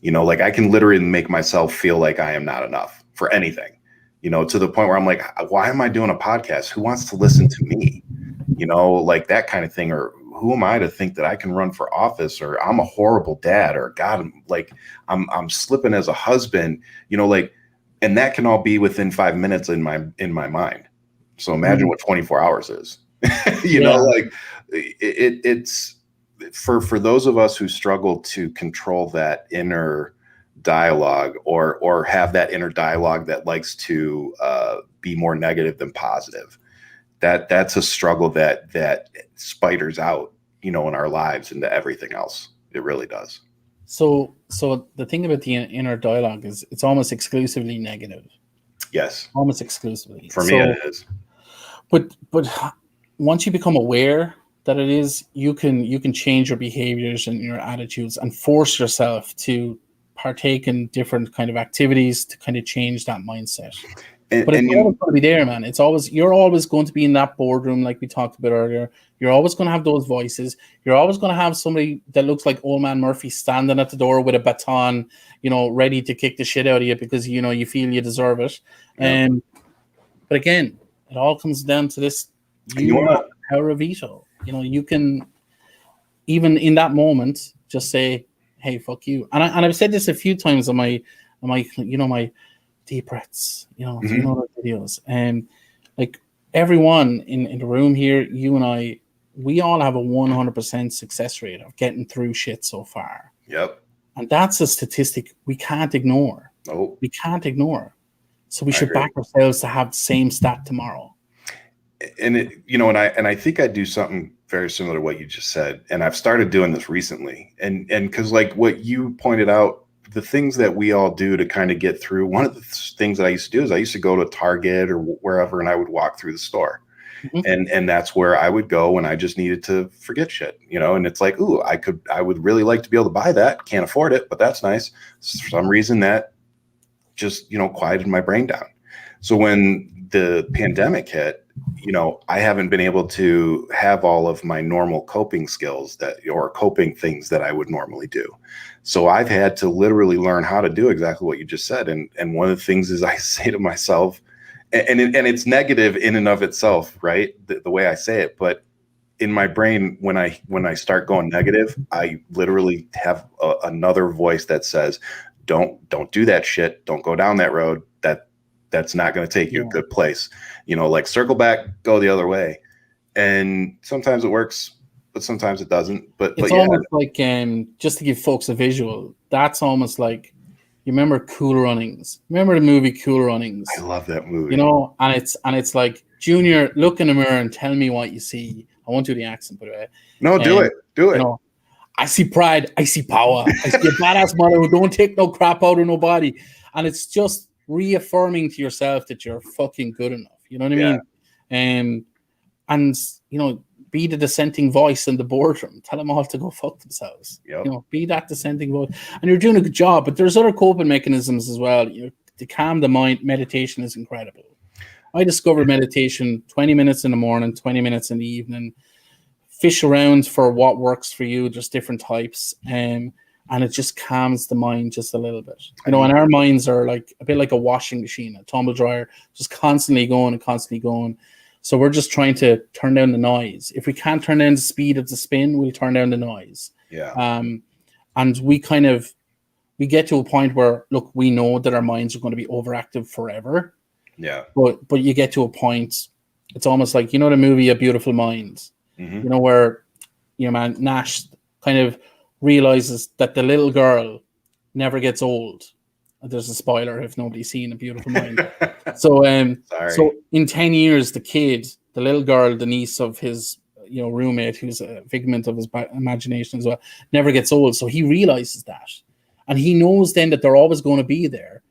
You know, like I can literally make myself feel like I am not enough for anything, you know, to the point where I'm like, why am I doing a podcast? Who wants to listen to me? You know, like that kind of thing. Or who am I to think that I can run for office? Or I'm a horrible dad, or God, like I'm slipping as a husband, you know, like, and that can all be within 5 minutes in my mind. So imagine what 24 hours is. You know, like it's for those of us who struggle to control that inner dialogue, or have that inner dialogue that likes to be more negative than positive. That's a struggle that spiders out, you know, in our lives into everything else. It really does. So the thing about the inner dialogue is it's almost exclusively negative. Yes. Almost exclusively. For me, it is. But once you become aware that it is, you can change your behaviors and your attitudes and force yourself to partake in different kind of activities to kind of change that mindset. But it's always going to be there, man. You're always going to be in that boardroom, like we talked about earlier. You're always going to have those voices. You're always going to have somebody that looks like Old Man Murphy standing at the door with a baton, you know, ready to kick the shit out of you because, you know, you feel you deserve it. Yeah. But again, it all comes down to this. You have the power of veto. You know, you can, even in that moment, just say, hey, fuck you. And I've said this a few times on my deep breaths, you know, you know the videos. And like everyone in the room here, you and I, we all have a 100% success rate of getting through shit so far. Yep. And that's a statistic we can't ignore. Oh. We can't ignore. So we should back ourselves to have the same stat tomorrow. And it, you know, and I think I do something very similar to what you just said. And I've started doing this recently. And because like what you pointed out, the things that we all do to kind of get through, one of the things that I used to do is I used to go to Target or wherever, and I would walk through the store. And that's where I would go when I just needed to forget shit, you know. And it's like, ooh, I would really like to be able to buy that. Can't afford it, but that's nice. For some reason that just, you know, quieted my brain down. So when the pandemic hit, you know, I haven't been able to have all of my normal coping skills or coping things that I would normally do. So I've had to literally learn how to do exactly what you just said. And one of the things is I say to myself, and it's negative in and of itself, right? The way I say it, but in my brain, when I start going negative, I literally have another voice that says, don't do that shit. Don't go down that road. That's not going to take you a good place. You know, like circle back, go the other way. And sometimes it works, but sometimes it doesn't. But it's almost like, just to give folks a visual, that's almost like, you remember Cool Runnings? Remember the movie Cool Runnings? I love that movie. You know, and it's like, Junior, look in the mirror and tell me what you see. I won't do the accent, by the way. No, do it. You know, I see pride. I see power. I see a badass mother who don't take no crap out of nobody. And it's just reaffirming to yourself that you're fucking good enough. You know what I mean? And you know, be the dissenting voice in the boardroom. Tell them all to go fuck themselves. Yep. You know, be that dissenting voice. And you're doing a good job. But there's other coping mechanisms as well. You know, to calm the mind, meditation is incredible. I discovered meditation 20 minutes in the morning, 20 minutes in the evening. Fish around for what works for you. There's different types. And it just calms the mind just a little bit. You know, and our minds are like a bit like a washing machine, a tumble dryer, just constantly going and constantly going. So we're just trying to turn down the noise. If we can't turn down the speed of the spin, we'll turn down the noise. Yeah. And we get to a point where, look, we know that our minds are going to be overactive forever. Yeah. But you get to a point, it's almost like, you know, the movie A Beautiful Mind, you know, where, you know, man, Nash kind of realizes that the little girl never gets old. There's a spoiler if nobody's seen A Beautiful Mind. So in 10 years, the little girl, the niece of his roommate who's a figment of his imagination as well, never gets old. So he realizes that, and he knows then that they're always going to be there,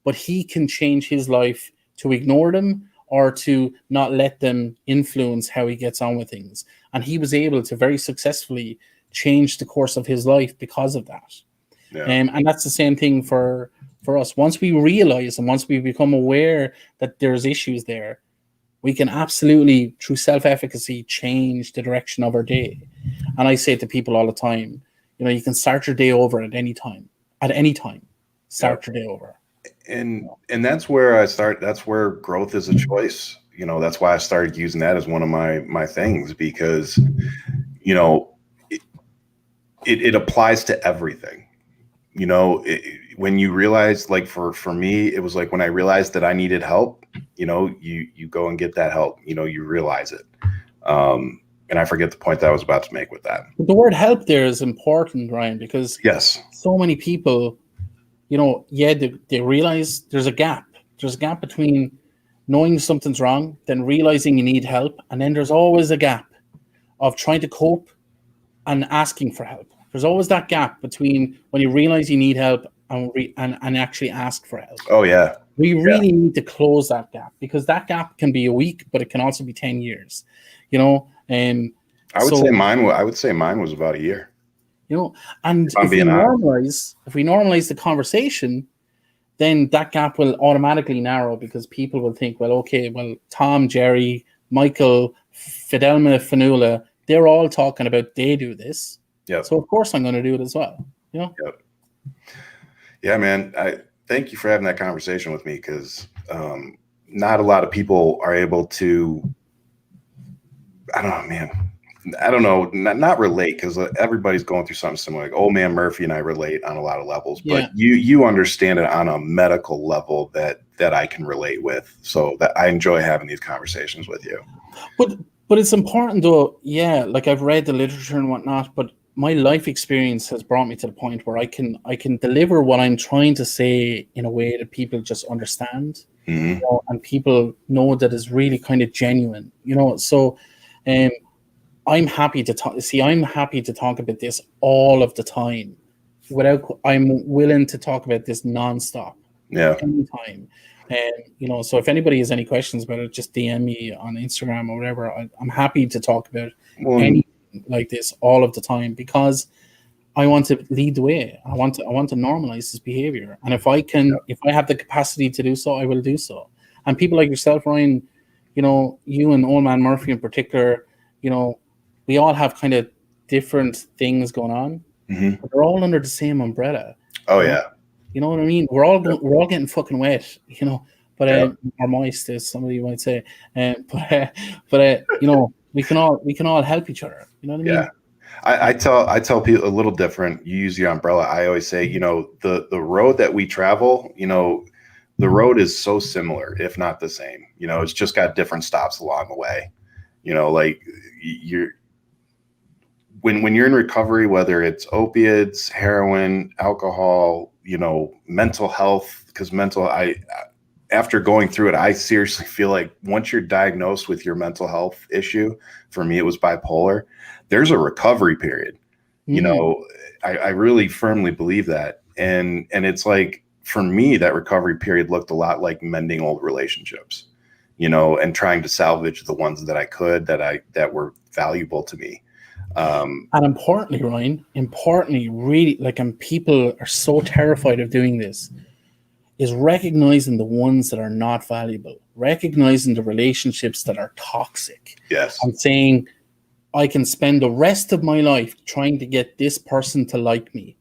but he can change his life to ignore them or to not let them influence how he gets on with things. And he was able to very successfully change the course of his life because of that. Yeah. And that's the same thing for us. Once we realize and once we become aware that there's issues there, we can absolutely, through self-efficacy, change the direction of our day. And I say to people all the time, you can start your day over at any time. At any time, start your day over. And that's where I start. That's where growth is a choice. That's why I started using that as one of my things, because, it applies to everything. When you realize, like for me, it was like when I realized that I needed help, you go and get that help, you realize it. And I forget the point that I was about to make with that. The word help there is important, Ryan, because yes, so many people, they realize there's a gap. There's a gap between knowing something's wrong, then realizing you need help. And then there's always a gap of trying to cope and asking for help. There's always that gap between when you realize you need help and actually ask for help. Oh, yeah. We really need to close that gap, because that gap can be a week, but it can also be 10 years, I would say mine was about a year. And if we normalize the conversation, then that gap will automatically narrow, because people will think, Tom, Jerry, Michael, Fidelma, Fanula, they're all talking about they do this. Yep. So of course I'm going to do it as well. Yep. Yeah, man. I thank you for having that conversation with me, because not a lot of people are able to. I don't know, not relate, because everybody's going through something similar. Like Old Man Murphy and I relate on a lot of levels, but you understand it on a medical level that I can relate with. So that I enjoy having these conversations with you. But it's important though. Yeah, like I've read the literature and whatnot, but my life experience has brought me to the point where I can deliver what I'm trying to say in a way that people just understand, mm-hmm. And people know that is really kind of genuine, So, I'm happy to talk. See, I'm happy to talk about this all of the time. I'm willing to talk about this nonstop. Yeah. Anytime. And so if anybody has any questions about it, just DM me on Instagram or whatever. I'm happy to talk about anything like this all of the time, because I want to lead the way. I want to normalize this behavior. And if I have the capacity to do so, I will do so. And people like yourself, Ryan, you and Old Man Murphy in particular, we all have kind of different things going on, mm-hmm. but they're all under the same umbrella. Oh yeah. You know what I mean? We're all getting fucking wet, but or moist, as somebody might say. But we can all help each other. You know what I mean? Yeah. I tell people a little different. You use the umbrella. I always say, the road that we travel, the road is so similar, if not the same. It's just got different stops along the way. Like when you're in recovery, whether it's opiates, heroin, alcohol, mental health, because after going through it, I seriously feel like once you're diagnosed with your mental health issue, for me, it was bipolar, there's a recovery period. I really firmly believe that. And it's like, for me, that recovery period looked a lot like mending old relationships, and trying to salvage the ones that I could, that were valuable to me. And importantly, Ryan, really, and people are so terrified of doing this, is recognizing the ones that are not valuable, recognizing the relationships that are toxic. Yes. And saying, I can spend the rest of my life trying to get this person to like me.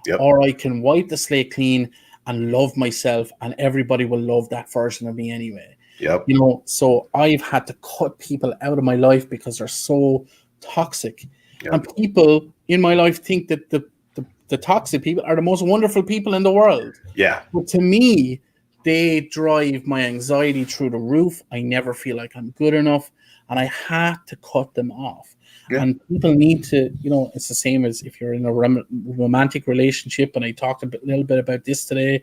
Yep. Or I can wipe the slate clean and love myself, and everybody will love that version of me anyway. Yep. So I've had to cut people out of my life because they're so toxic. Yep. And people in my life think that the toxic people are the most wonderful people in the world. Yeah. But to me, they drive my anxiety through the roof. I never feel like I'm good enough, and I had to cut them off. Yeah. And people need to, it's the same as if you're in a romantic relationship, and I talked a little bit about this today.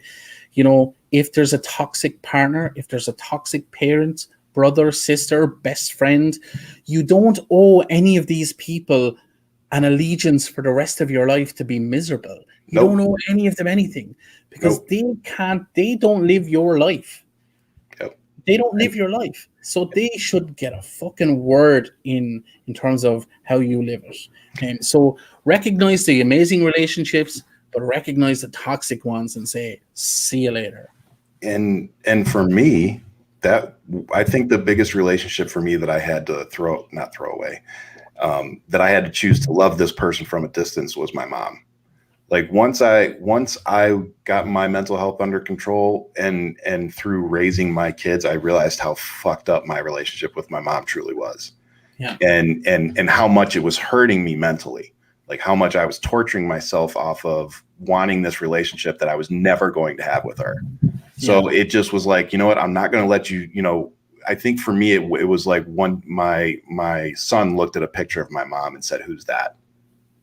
If there's a toxic partner, if there's a toxic parent, brother, sister, best friend. You don't owe any of these people an allegiance for the rest of your life to be miserable. You don't owe any of them anything, because they don't live your life. They don't live your life. So they should get a fucking word in terms of how you live it. And so recognize the amazing relationships, but recognize the toxic ones and say, see you later. And for me, that I think the biggest relationship for me that I had to not throw away, that I had to choose to love this person from a distance was my mom. Like once I got my mental health under control and through raising my kids, I realized how fucked up my relationship with my mom truly was. Yeah. And how much it was hurting me mentally, like how much I was torturing myself off of wanting this relationship that I was never going to have with her. So it just was like, you know what, I'm not going to let you, I think for me, it was like my son looked at a picture of my mom and said, "Who's that?"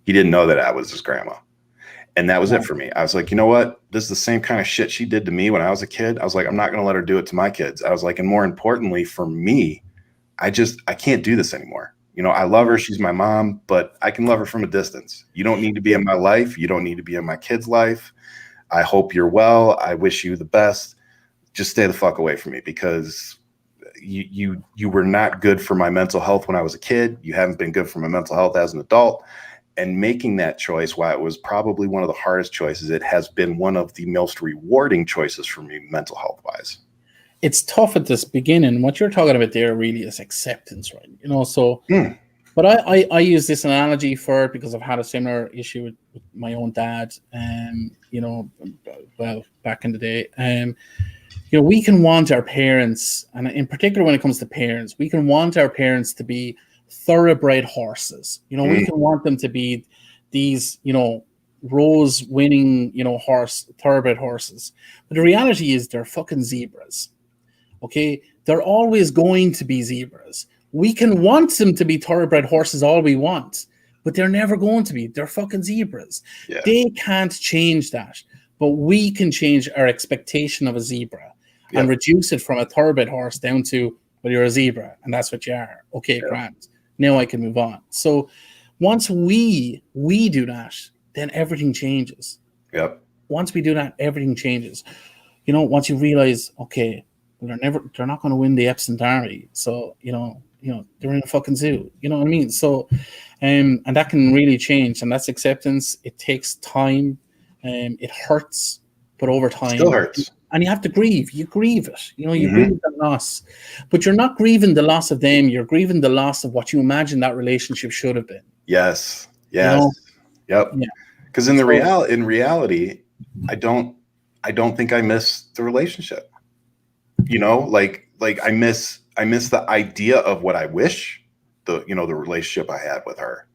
He didn't know that I was his grandma. And that was it for me. I was like, you know what? This is the same kind of shit she did to me when I was a kid. I was like, I'm not going to let her do it to my kids. I was like, and more importantly for me, I can't do this anymore. I love her. She's my mom, but I can love her from a distance. You don't need to be in my life. You don't need to be in my kid's life. I hope you're well. I wish you the best. Just stay the fuck away from me, because you were not good for my mental health when I was a kid. You haven't been good for my mental health as an adult. And making that choice, while it was probably one of the hardest choices, it has been one of the most rewarding choices for me mental health wise. It's tough at this beginning. What you're talking about there really is acceptance, right? So, but I use this analogy for it because I've had a similar issue with my own dad, well, back in the day. We can want our parents, and in particular when it comes to parents, we can want our parents to be thoroughbred horses. We can want them to be these, rose winning, thoroughbred horses. But the reality is they're fucking zebras. Okay. They're always going to be zebras. We can want them to be thoroughbred horses all we want, but they're never going to be. They're fucking zebras. Yeah. They can't change that, but we can change our expectation of a zebra and reduce it from a thoroughbred horse down to, well, you're a zebra and that's what you are. Okay, grand. Now I can move on. So once we do that, then everything changes. Yep. Once we do that, everything changes. Once you realize, okay, they're not going to win the Epsom Derby. So, they're in a fucking zoo. You know what I mean? So, and that can really change. And that's acceptance. It takes time. It hurts, but over time. Still hurts. And you have to grieve. You grieve it. You grieve the loss. But you're not grieving the loss of them. You're grieving the loss of what you imagine that relationship should have been. Yes. Yep. Because in reality, I don't think I miss the relationship. Like I miss the idea of what I wish the relationship I had with her.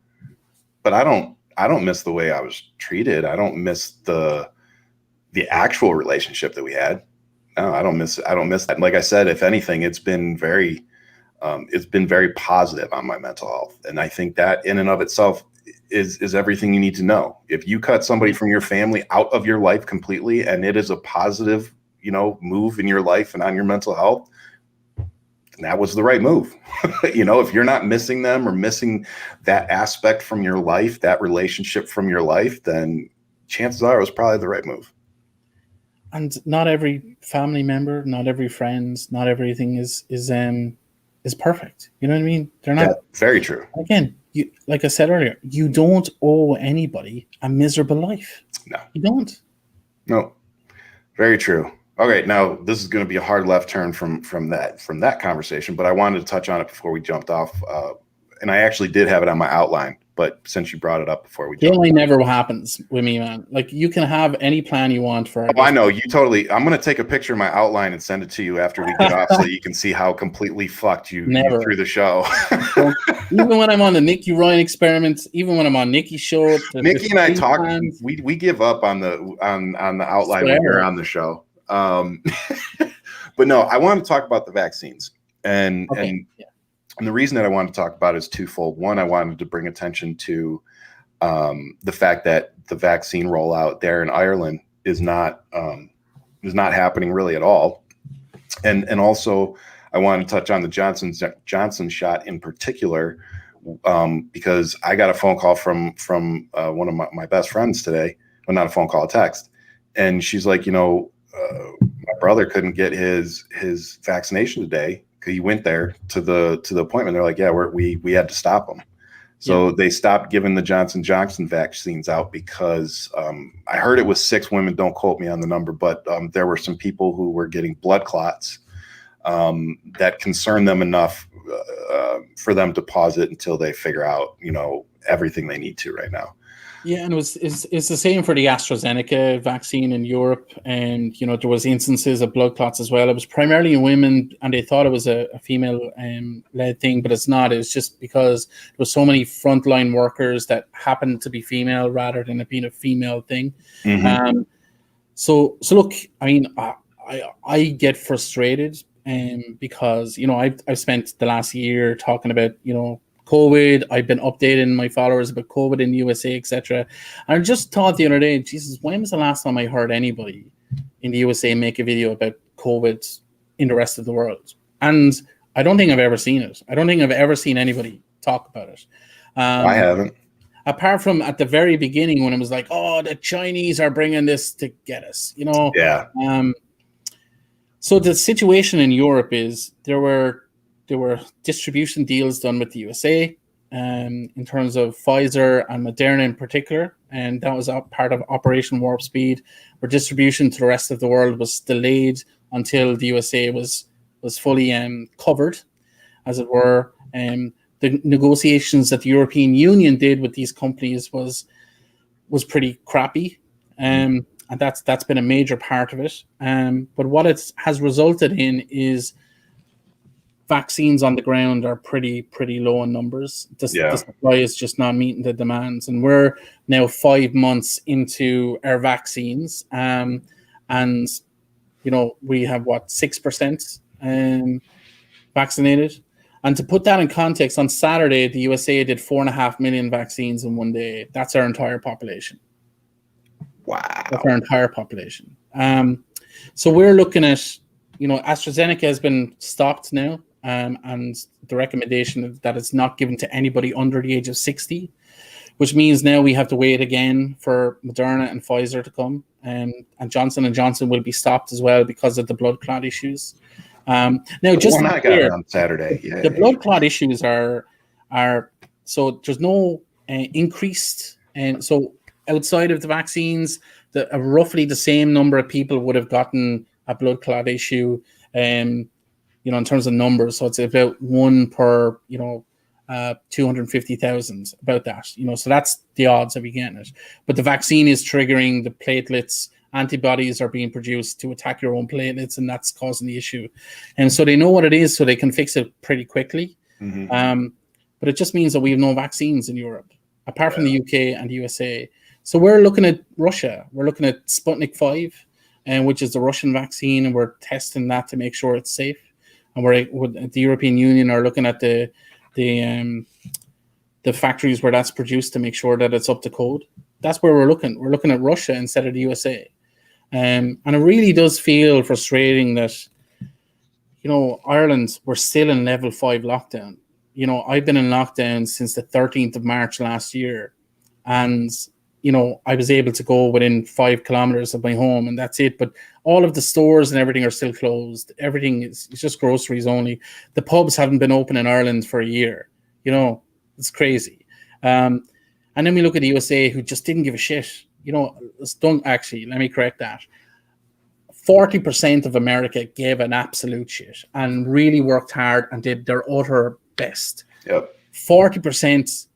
But I don't miss the way I was treated. I don't miss the actual relationship that we had. No, I don't miss that. Like I said, if anything, it's been very positive on my mental health. And I think that in and of itself is everything you need to know. If you cut somebody from your family out of your life completely, and it is a positive, move in your life and on your mental health, that was the right move. If you're not missing them or missing that aspect from your life, that relationship from your life, then chances are it was probably the right move. And not every family member, not every friend, not everything is perfect. You know what I mean? They're not. Very true. Again, like I said earlier, you don't owe anybody a miserable life. No, you don't. No, very true. Okay, now this is going to be a hard left turn from that conversation, but I wanted to touch on it before we jumped off, and I actually did have it on my outline. But since you brought it up before we jumped, never happens with me, man. Like you can have any plan you want for. Oh, I know you totally. I'm going to take a picture of my outline and send it to you after we get off, so you can see how completely fucked you through the show. Even when I'm on the Nikki Ryan experiments, even when I'm on Nikki's show, Nikki and I talk. We give up on the outline when you're on the show. But no, I want to talk about the vaccines and the reason that I wanted to talk about it is twofold. One, I wanted to bring attention to the fact that the vaccine rollout there in Ireland is not happening really at all. And also I want to touch on the Johnson shot in particular, because I got a phone call from one of my best friends today. Well, not a phone call, a text, and she's like, my brother couldn't get his vaccination today. He went there to the appointment. They're like, yeah, we had to stop him. So they stopped giving the Johnson vaccines out because I heard it was 6 women. Don't quote me on the number, but there were some people who were getting blood clots that concerned them enough for them to pause it until they figure out, everything they need to right now. Yeah, and it's the same for the AstraZeneca vaccine in Europe, and there was instances of blood clots as well. It was primarily in women, and they thought it was a female led thing, but it's not. It was just because there were so many frontline workers that happened to be female rather than it being a female thing. Mm-hmm. So look, I mean, I get frustrated, because I've spent the last year talking about COVID. I've been updating my followers about COVID in the USA, etc. And I just thought the other day, Jesus, when was the last time I heard anybody in the USA make a video about COVID in the rest of the world? And I don't think I've ever seen it. I don't think I've ever seen anybody talk about it. I haven't. Apart from at the very beginning when it was like, oh, the Chinese are bringing this to get us, Yeah. So the situation in Europe is there were distribution deals done with the USA in terms of Pfizer and Moderna in particular, and that was part of Operation Warp Speed, where distribution to the rest of the world was delayed until the USA was fully covered, as it were. The negotiations that the European Union did with these companies was pretty crappy, and that's been a major part of it. But what it has resulted in is vaccines on the ground are pretty low in numbers. The supply is just not meeting the demands, and we're now 5 months into our vaccines, and we have 6% vaccinated. And to put that in context, on Saturday the USA did 4.5 million vaccines in one day. That's our entire population. Wow, that's our entire population. So we're looking at AstraZeneca has been stopped now. And the recommendation that it's not given to anybody under the age of 60, which means now we have to wait again for Moderna and Pfizer to come, and Johnson & Johnson will be stopped as well because of the blood clot issues. Now, just one I got it on Saturday. Yeah, the blood clot issues are so there's no increased, and so outside of the vaccines, roughly the same number of people would have gotten a blood clot issue. In terms of numbers, so it's about 1 per 250,000, about that. So that's the odds of you getting it. But the vaccine is triggering the platelets. Antibodies are being produced to attack your own platelets, and that's causing the issue. And so they know what it is, so they can fix it pretty quickly. Mm-hmm. But it just means that we have no vaccines in Europe, apart from the UK and the USA. So we're looking at Russia. We're looking at Sputnik 5, which is the Russian vaccine, and we're testing that to make sure it's safe. And the European Union are looking at the factories where that's produced to make sure that it's up to code. That's where we're looking. We're looking at Russia instead of the USA. And it really does feel frustrating that, Ireland, we're still in level 5 lockdown. I've been in lockdown since the 13th of March last year. And, I was able to go within 5 kilometers of my home, and that's it. But all of the stores and everything are still closed. Everything it's just groceries only. The pubs haven't been open in Ireland for a year. It's crazy. And then we look at the USA, who just didn't give a shit. Actually, let me correct that. 40% of America gave an absolute shit and really worked hard and did their utter best. Yep. 40%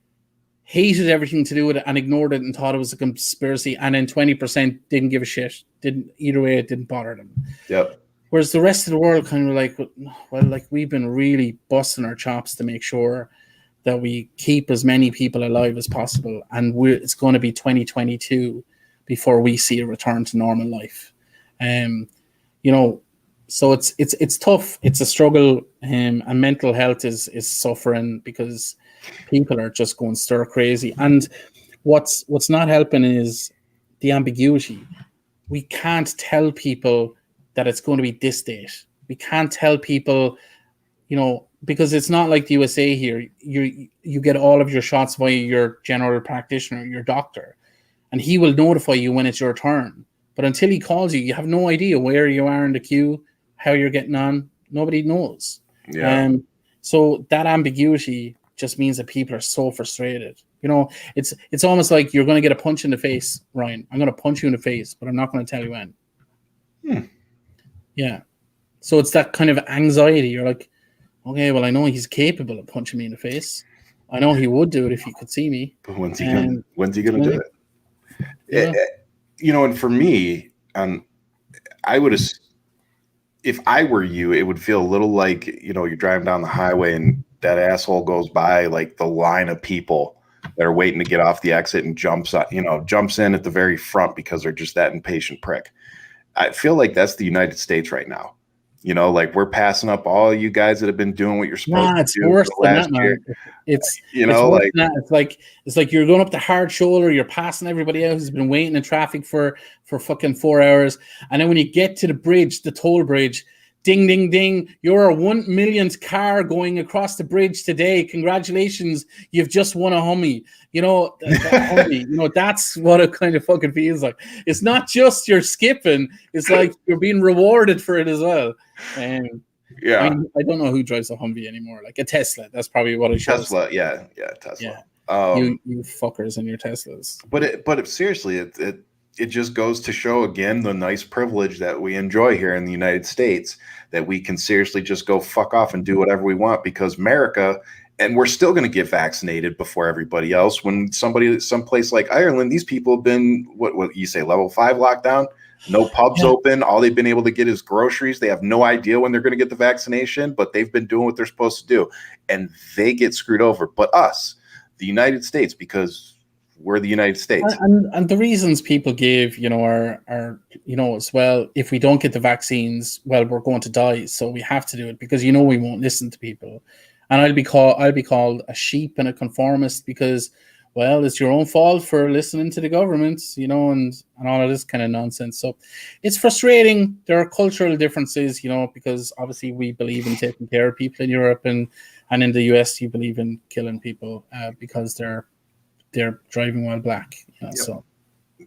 hated everything to do with it and ignored it and thought it was a conspiracy, and then 20% didn't give a shit. Either way, it didn't bother them. Yep. Whereas the rest of the world kind of we've been really busting our chops to make sure that we keep as many people alive as possible, and it's going to be 2022 before we see a return to normal life. So it's tough. It's a struggle, and mental health is suffering because people are just going stir crazy. And what's not helping is the ambiguity. We can't tell people that it's going to be this date. We can't tell people because it's not like the USA here. You get all of your shots via your general practitioner, your doctor, and he will notify you when it's your turn. But until he calls you, you have no idea where you are in the queue, how you're getting on. Nobody knows. Yeah. So that ambiguity just means that people are so frustrated. It's almost like you're going to get a punch in the face, Ryan. I'm going to punch you in the face, but I'm not going to tell you when. Yeah. So it's that kind of anxiety. You're like, okay, well, I know he's capable of punching me in the face. I know he would do it if he could see me. But when's he going to do it? Yeah. And for me, I would, if I were you, it would feel a little like, you're driving down the highway and that asshole goes by like the line of people that are waiting to get off the exit and jumps in at the very front because they're just that impatient prick. I feel like that's the United States right now. Like we're passing up all you guys that have been doing what you're supposed to do worse for the last than that, year. Man. It's worse than that. It's like you're going up the hard shoulder, you're passing everybody else who's been waiting in traffic for fucking 4 hours, and then when you get to the bridge, the toll bridge, ding, ding, ding, you're a 1 millionth car going across the bridge today. Congratulations, you've just won a Humvee. Humvee, that's what it kind of fucking feels like. It's not just you're skipping, it's like you're being rewarded for it as well. Yeah. I don't know who drives a Humvee anymore. Like a Tesla. That's probably what I should Tesla, yeah, Tesla. Yeah. You fuckers in your Teslas. But seriously, it just goes to show again the nice privilege that we enjoy here in the United States, that we can seriously just go fuck off and do whatever we want because America, and we're still going to get vaccinated before everybody else. When someplace like Ireland, these people have been, what you say, level 5 lockdown, no pubs open. All they've been able to get is groceries. They have no idea when they're going to get the vaccination, but they've been doing what they're supposed to do, and they get screwed over. But us, the United States, because we're the United States. And the reasons people give, are as well, if we don't get the vaccines, well, we're going to die. So we have to do it because, we won't listen to people. And I'll be called a sheep and a conformist because, well, it's your own fault for listening to the government, and all of this kind of nonsense. So it's frustrating. There are cultural differences, because obviously we believe in taking care of people in Europe and in the US, you believe in killing people because they're driving while black. So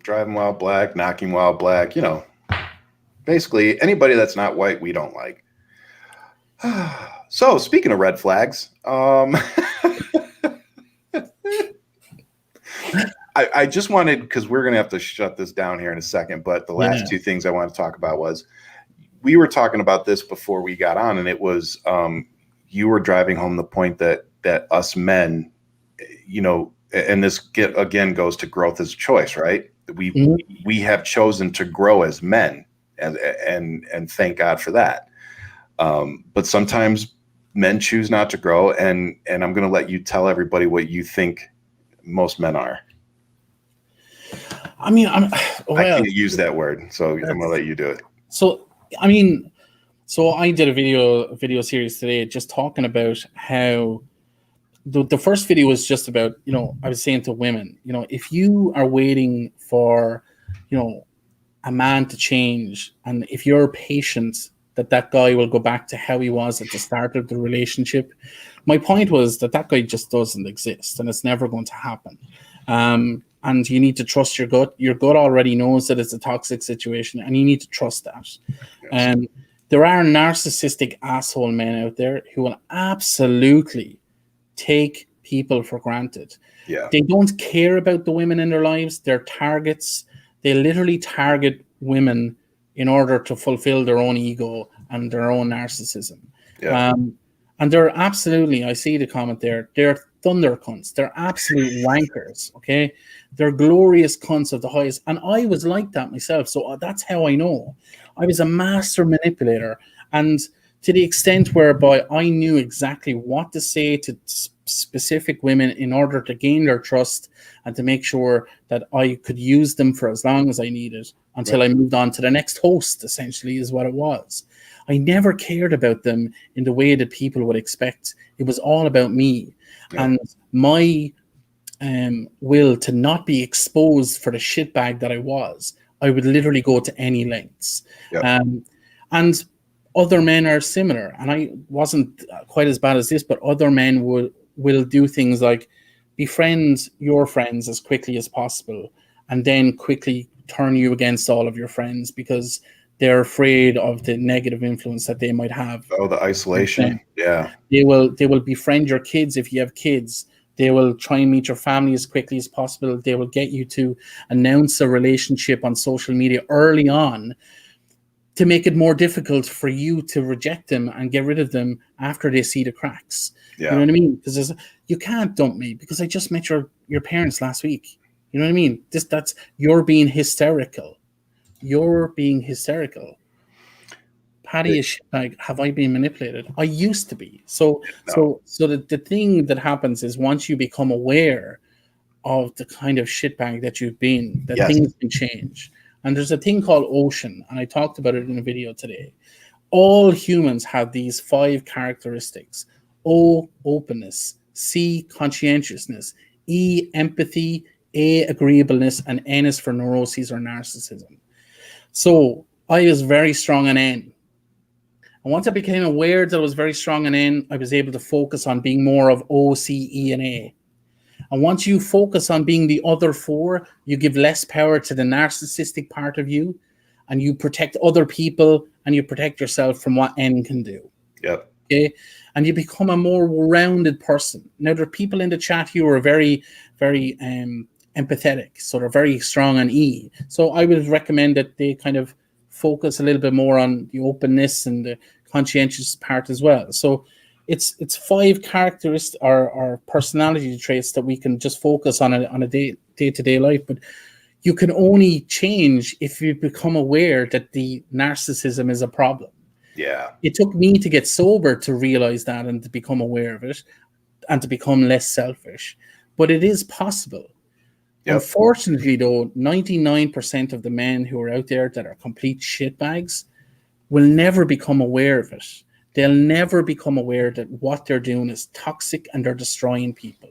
driving while black, knocking while black, basically anybody that's not white, we don't like. So speaking of red flags, I just wanted, because we're going to have to shut this down here in a second, but the last two things I want to talk about was, we were talking about this before we got on, and it was you were driving home the point that us men, and this again goes to growth as a choice, right? We have chosen to grow as men, and thank God for that. But sometimes men choose not to grow, and I'm going to let you tell everybody what you think most men are. I mean, I can't use that word, so I'm going to let you do it. So, I mean, I did a video series today just talking about how the first video was just about, I was saying to women, if you are waiting for, a man to change, and if you're patient that guy will go back to how he was at the start of the relationship, my point was that guy just doesn't exist, and it's never going to happen. And you need to trust your gut. Your gut already knows that it's a toxic situation, and you need to trust that. Yes. There are narcissistic asshole men out there who will absolutely take people for granted. Yeah. They don't care about the women in their lives. They're targets. They literally target women in order to fulfill their own ego and their own narcissism. Yeah. And they're absolutely, I see the comment there, they're thunder cunts. They're absolute wankers, okay? They're glorious cunts of the highest. And I was like that myself, so that's how I know. I was a master manipulator. And to the extent whereby I knew exactly what to say to specific women in order to gain their trust and to make sure that I could use them for as long as I needed until I moved on to the next host, essentially, is what it was. I never cared about them in the way that people would expect. It was all about me. Yeah. And my will to not be exposed for the shitbag that I was. I would literally go to any lengths. Yeah. And other men are similar, and I wasn't quite as bad as this, but other men will do things like befriend your friends as quickly as possible, and then quickly turn you against all of your friends because they're afraid of the negative influence that they might have. Oh, the isolation. Yeah. They will befriend your kids if you have kids. They will try and meet your family as quickly as possible. They will get you to announce a relationship on social media early on to make it more difficult for you to reject them and get rid of them after they see the cracks. Yeah. You know what I mean? Because you can't dump me because I just met your parents last week. You know what I mean? That's you're being hysterical. You're being hysterical. Paddy is like, have I been manipulated? I used to be. So the thing that happens is once you become aware of the kind of shitbag that you've been, that things can change. And there's a thing called ocean, and I talked about it in a video today. All humans have these 5 characteristics. O, openness. C, conscientiousness. E, empathy. A, agreeableness. And N is for neuroses or narcissism. So I was very strong on N. And once I became aware that I was very strong on N, I was able to focus on being more of O, C, E, and A. And once you focus on being the other 4, you give less power to the narcissistic part of you, and you protect other people and you protect yourself from what N can do. Yep. Okay. And you become a more rounded person. Now, there are people in the chat who are very, very empathetic. So they're very strong on E. So I would recommend that they kind of focus a little bit more on the openness and the conscientious part as well. So it's 5 characteristics or personality traits that we can just focus on a day-to-day life. But you can only change if you become aware that the narcissism is a problem. Yeah. It took me to get sober to realize that and to become aware of it and to become less selfish. But it is possible. Yep. Unfortunately, though, 99% of the men who are out there that are complete shitbags will never become aware of it. They'll never become aware that what they're doing is toxic and they're destroying people.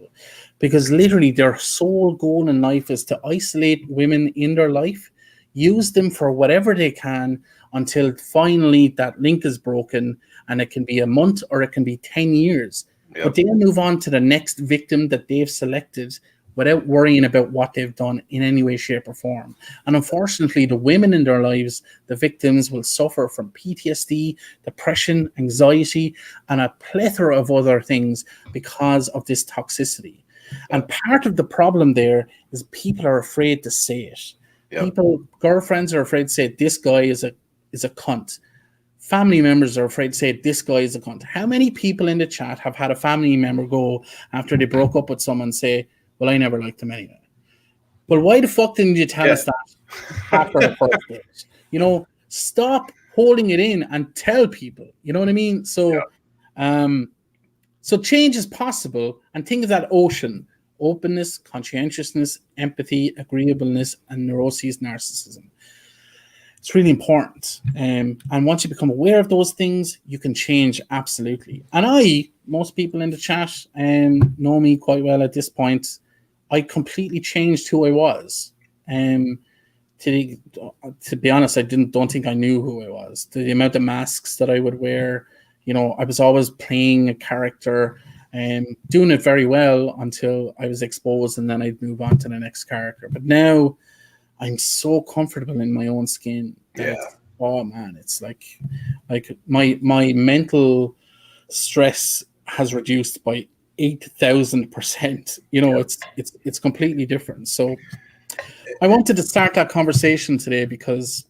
Because literally their sole goal in life is to isolate women in their life, use them for whatever they can until finally that link is broken, and it can be a month or it can be 10 years. Yep. But they'll move on to the next victim that they've selected without worrying about what they've done in any way, shape, or form. And unfortunately, the women in their lives, the victims, will suffer from PTSD, depression, anxiety, and a plethora of other things because of this toxicity. And part of the problem there is people are afraid to say it. Yep. Girlfriends are afraid to say, this guy is a cunt. Family members are afraid to say, this guy is a cunt. How many people in the chat have had a family member go after they broke up with someone and say, well, I never liked him anyway? Well, why the fuck didn't you tell us that after the first date? You know, stop holding it in and tell people. You know what I mean? So, so change is possible, and think of that ocean: openness, conscientiousness, empathy, agreeableness, and neuroses, narcissism. It's really important. And once you become aware of those things, you can change absolutely. And most people in the chat know me quite well at this point. I completely changed who I was. To be honest, I don't think I knew who I was. The amount of masks that I would wear, you know, I was always playing a character and doing it very well until I was exposed, and then I'd move on to the next character. But now I'm so comfortable in my own skin. Oh man, it's like my mental stress has reduced by 8,000%. You know, it's completely different. So I wanted to start that conversation today because,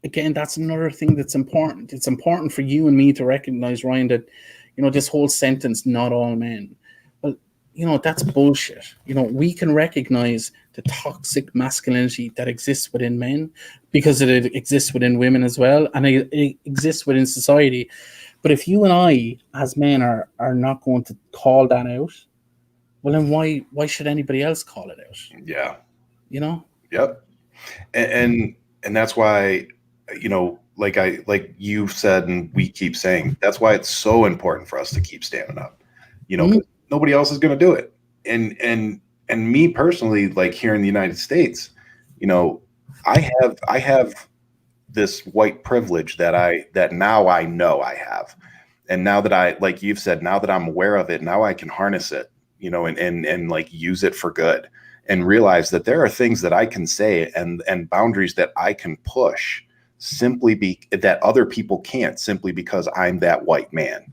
again, that's another thing that's important. It's important for you and me to recognize, Ryan, that, you know, this whole sentence, not all men, well, you know, that's bullshit. You know, we can recognize the toxic masculinity that exists within men because it exists within women as well, and it exists within society. But if you and I, as men, are not going to call that out, well, then why should anybody else call it out? Yeah. You know? Yep. And that's why, you know, like you said, and we keep saying, that's why it's so important for us to keep standing up. You know, nobody else is going to do it. And me personally, like here in the United States, you know, I have this white privilege that now I know I have. And now that I, like you've said, now that I'm aware of it, now I can harness it, and like use it for good, and realize that there are things that I can say and boundaries that I can push that other people can't, simply because I'm that white man.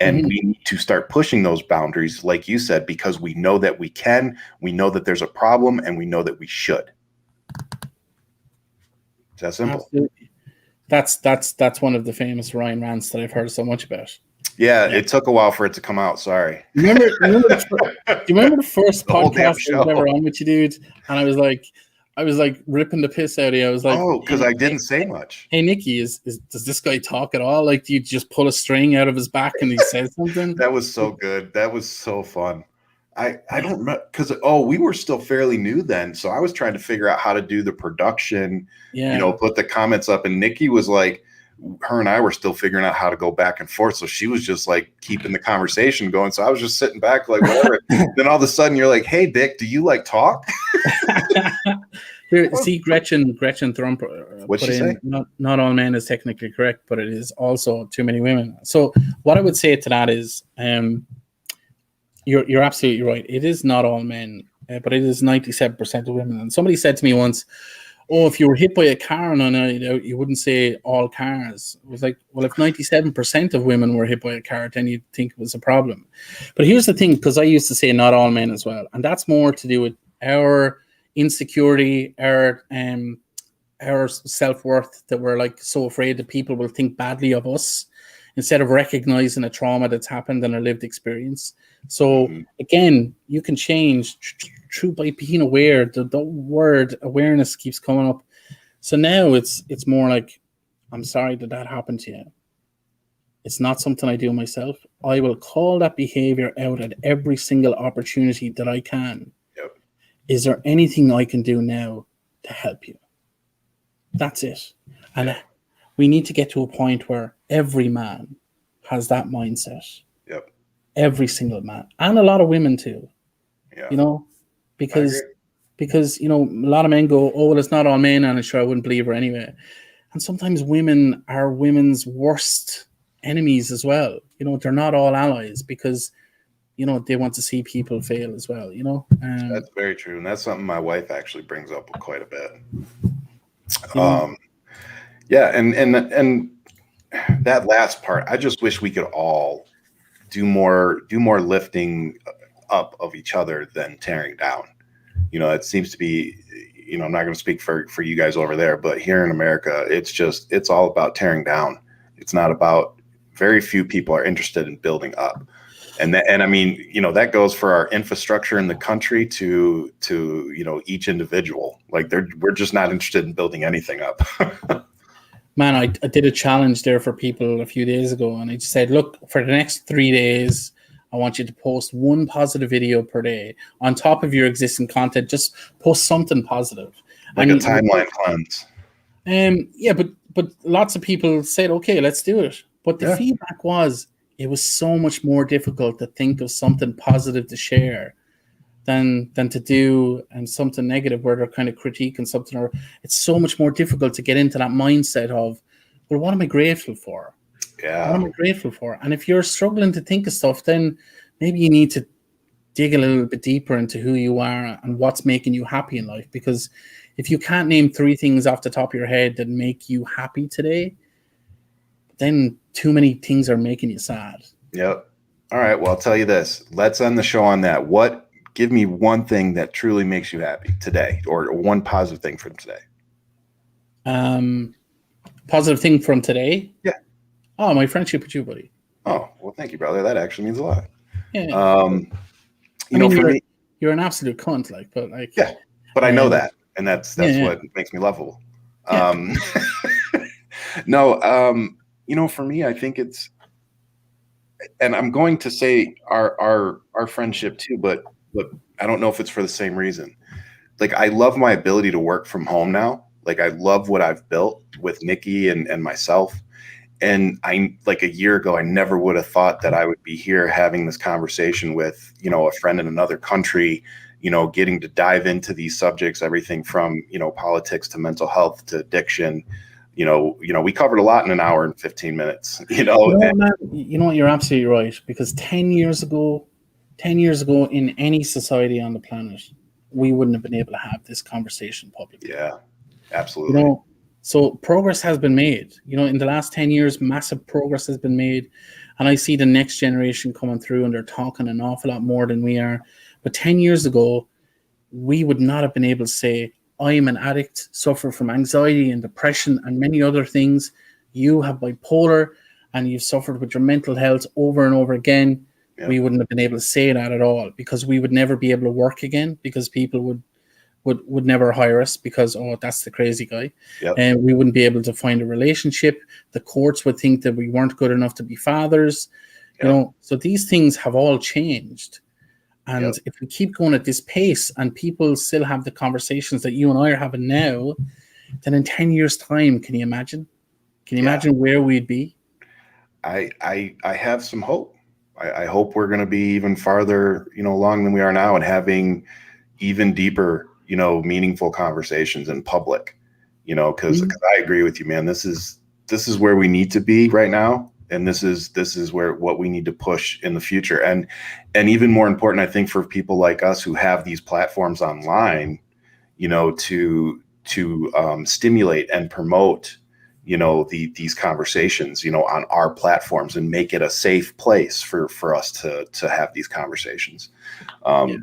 And we need to start pushing those boundaries, like you said, because we know that we can, we know that there's a problem, and we know that we should. It's that simple. Absolutely. That's one of the famous Ryan rants that I've heard so much about. Yeah, it took a while for it to come out. Sorry. Do you remember the first podcast I was ever on with you, dude? And I was like ripping the piss out of you. I was like, oh, because I didn't say much. Hey, Nikki, does this guy talk at all? Like, do you just pull a string out of his back and he says something? That was so good. That was so fun. I don't remember, because we were still fairly new then, so I was trying to figure out how to do the production. Put the comments up, and Nikki was like, her and I were still figuring out how to go back and forth, so she was just like keeping the conversation going. So I was just sitting back like, whatever. Then all of a sudden you're like, hey Dick, do you like talk? Here, see, Gretchen Thrum. What'd she say? Not all men is technically correct, but it is also too many women. So what I would say to that is, you're absolutely right. It is not all men, but it is 97% of women. And somebody said to me once, oh, if you were hit by a car on a night out, you wouldn't say all cars. It was like, well, if 97% of women were hit by a car, then you'd think it was a problem. But here's the thing, because I used to say not all men as well. And that's more to do with our insecurity, our self-worth, that we're like so afraid that people will think badly of us, instead of recognizing a trauma that's happened in a lived experience. So again, you can change through by being aware. The word awareness keeps coming up. So now it's more like, I'm sorry that happened to you. It's not something I do myself. I will call that behavior out at every single opportunity that I can. Yep. Is there anything I can do now to help you? That's it. And we need to get to a point where every man has that mindset. Yep. Every single man, and a lot of women too. Yeah. Because a lot of men go, oh, well, it's not all men, and I'm sure I wouldn't believe her anyway. And sometimes women are women's worst enemies as well. They're not all allies, because they want to see people fail as well. That's very true, and that's something my wife actually brings up quite a bit. And that last part, I just wish we could all do more lifting up of each other than tearing down. It seems to be, I'm not going to speak for you guys over there, but here in America, it's all about tearing down. It's not about, very few people are interested in building up. And I mean, that goes for our infrastructure in the country to each individual. Like we're just not interested in building anything up. Man, I did a challenge there for people a few days ago, and I just said, look, for the next 3 days, I want you to post one positive video per day on top of your existing content. Just post something positive. Like a timeline cleanse. But lots of people said, okay, let's do it. But the feedback was, it was so much more difficult to think of something positive to share than to do something negative where they're kind of critiquing something. Or it's so much more difficult to get into that mindset of, well, what am I grateful for? Yeah. What am I grateful for? And if you're struggling to think of stuff, then maybe you need to dig a little bit deeper into who you are and what's making you happy in life. Because if you can't name 3 things off the top of your head that make you happy today, then too many things are making you sad. Yep. All right. Well, I'll tell you this. Let's end the show on that. Give me one thing that truly makes you happy today, or one positive thing from today. Positive thing from today? Yeah. Oh, my friendship with you, buddy. Oh, well, thank you, brother. That actually means a lot. Yeah. For me, you're an absolute cunt, yeah, but I know that, and that's what makes me lovable. Yeah. For me, I think it's, and I'm going to say our friendship too, but I don't know if it's for the same reason. Like, I love my ability to work from home now. Like, I love what I've built with Nikki and myself. And like a year ago, I never would have thought that I would be here having this conversation with, a friend in another country, getting to dive into these subjects, everything from, politics to mental health to addiction, we covered a lot in an hour and 15 minutes. You know what, man? You know what? You're absolutely right, because 10 years ago, in any society on the planet, we wouldn't have been able to have this conversation publicly. Yeah, absolutely. So progress has been made. In the last 10 years, massive progress has been made. And I see the next generation coming through, and they're talking an awful lot more than we are. But 10 years ago, we would not have been able to say, I am an addict, suffer from anxiety and depression and many other things. You have bipolar and you've suffered with your mental health over and over again. Yep. We wouldn't have been able to say that at all, because we would never be able to work again, because people would never hire us because, oh, that's the crazy guy. Yep. And we wouldn't be able to find a relationship. The courts would think that we weren't good enough to be fathers. Yep. So these things have all changed. And Yep. if we keep going at this pace and people still have the conversations that you and I are having now, then in 10 years' time, can you imagine? Can you imagine where we'd be? I have some hope. I hope we're going to be even farther, along than we are now, and having even deeper, meaningful conversations in public, because I agree with you, man. This is where we need to be right now. And this is what we need to push in the future. And even more important, I think, for people like us who have these platforms online, to stimulate and promote, these conversations, on our platforms, and make it a safe place for us to have these conversations.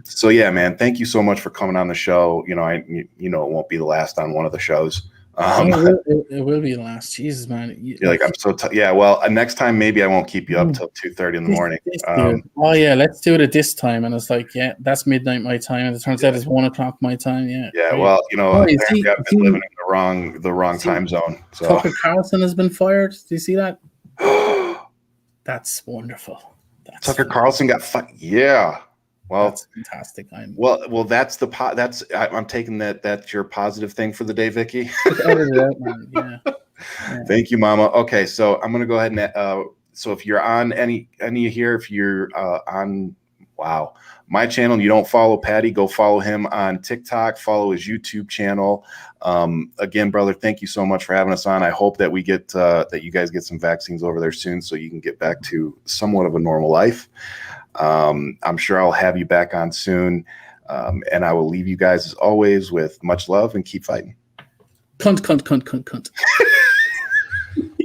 So yeah, man, thank you so much for coming on the show. It won't be the last on one of the shows. It will be the last. Jesus, man. You're like, I'm so well, next time maybe I won't keep you up till 2:30 in the morning. Oh yeah, let's do it at this time. And it's like, yeah, that's midnight my time, and it turns out it's 1 o'clock my time. Yeah. Well, I've been living in the wrong time zone. So Tucker Carlson has been fired. Do you see that? That's wonderful. Tucker Carlson got fired. Yeah. Well, that's fantastic. Well, that's I'm taking that's your positive thing for the day, Vicky. Edit it out, man. Yeah. Thank you, Mama. Okay, so I'm gonna go ahead and so if you're on any here, if you're on my channel and you don't follow Paddy, go follow him on TikTok, follow his YouTube channel. Again, brother, thank you so much for having us on. I hope that we get that you guys get some vaccines over there soon, so you can get back to somewhat of a normal life. I'm sure I'll have you back on soon. And I will leave you guys, as always, with much love, and keep fighting. Cunt.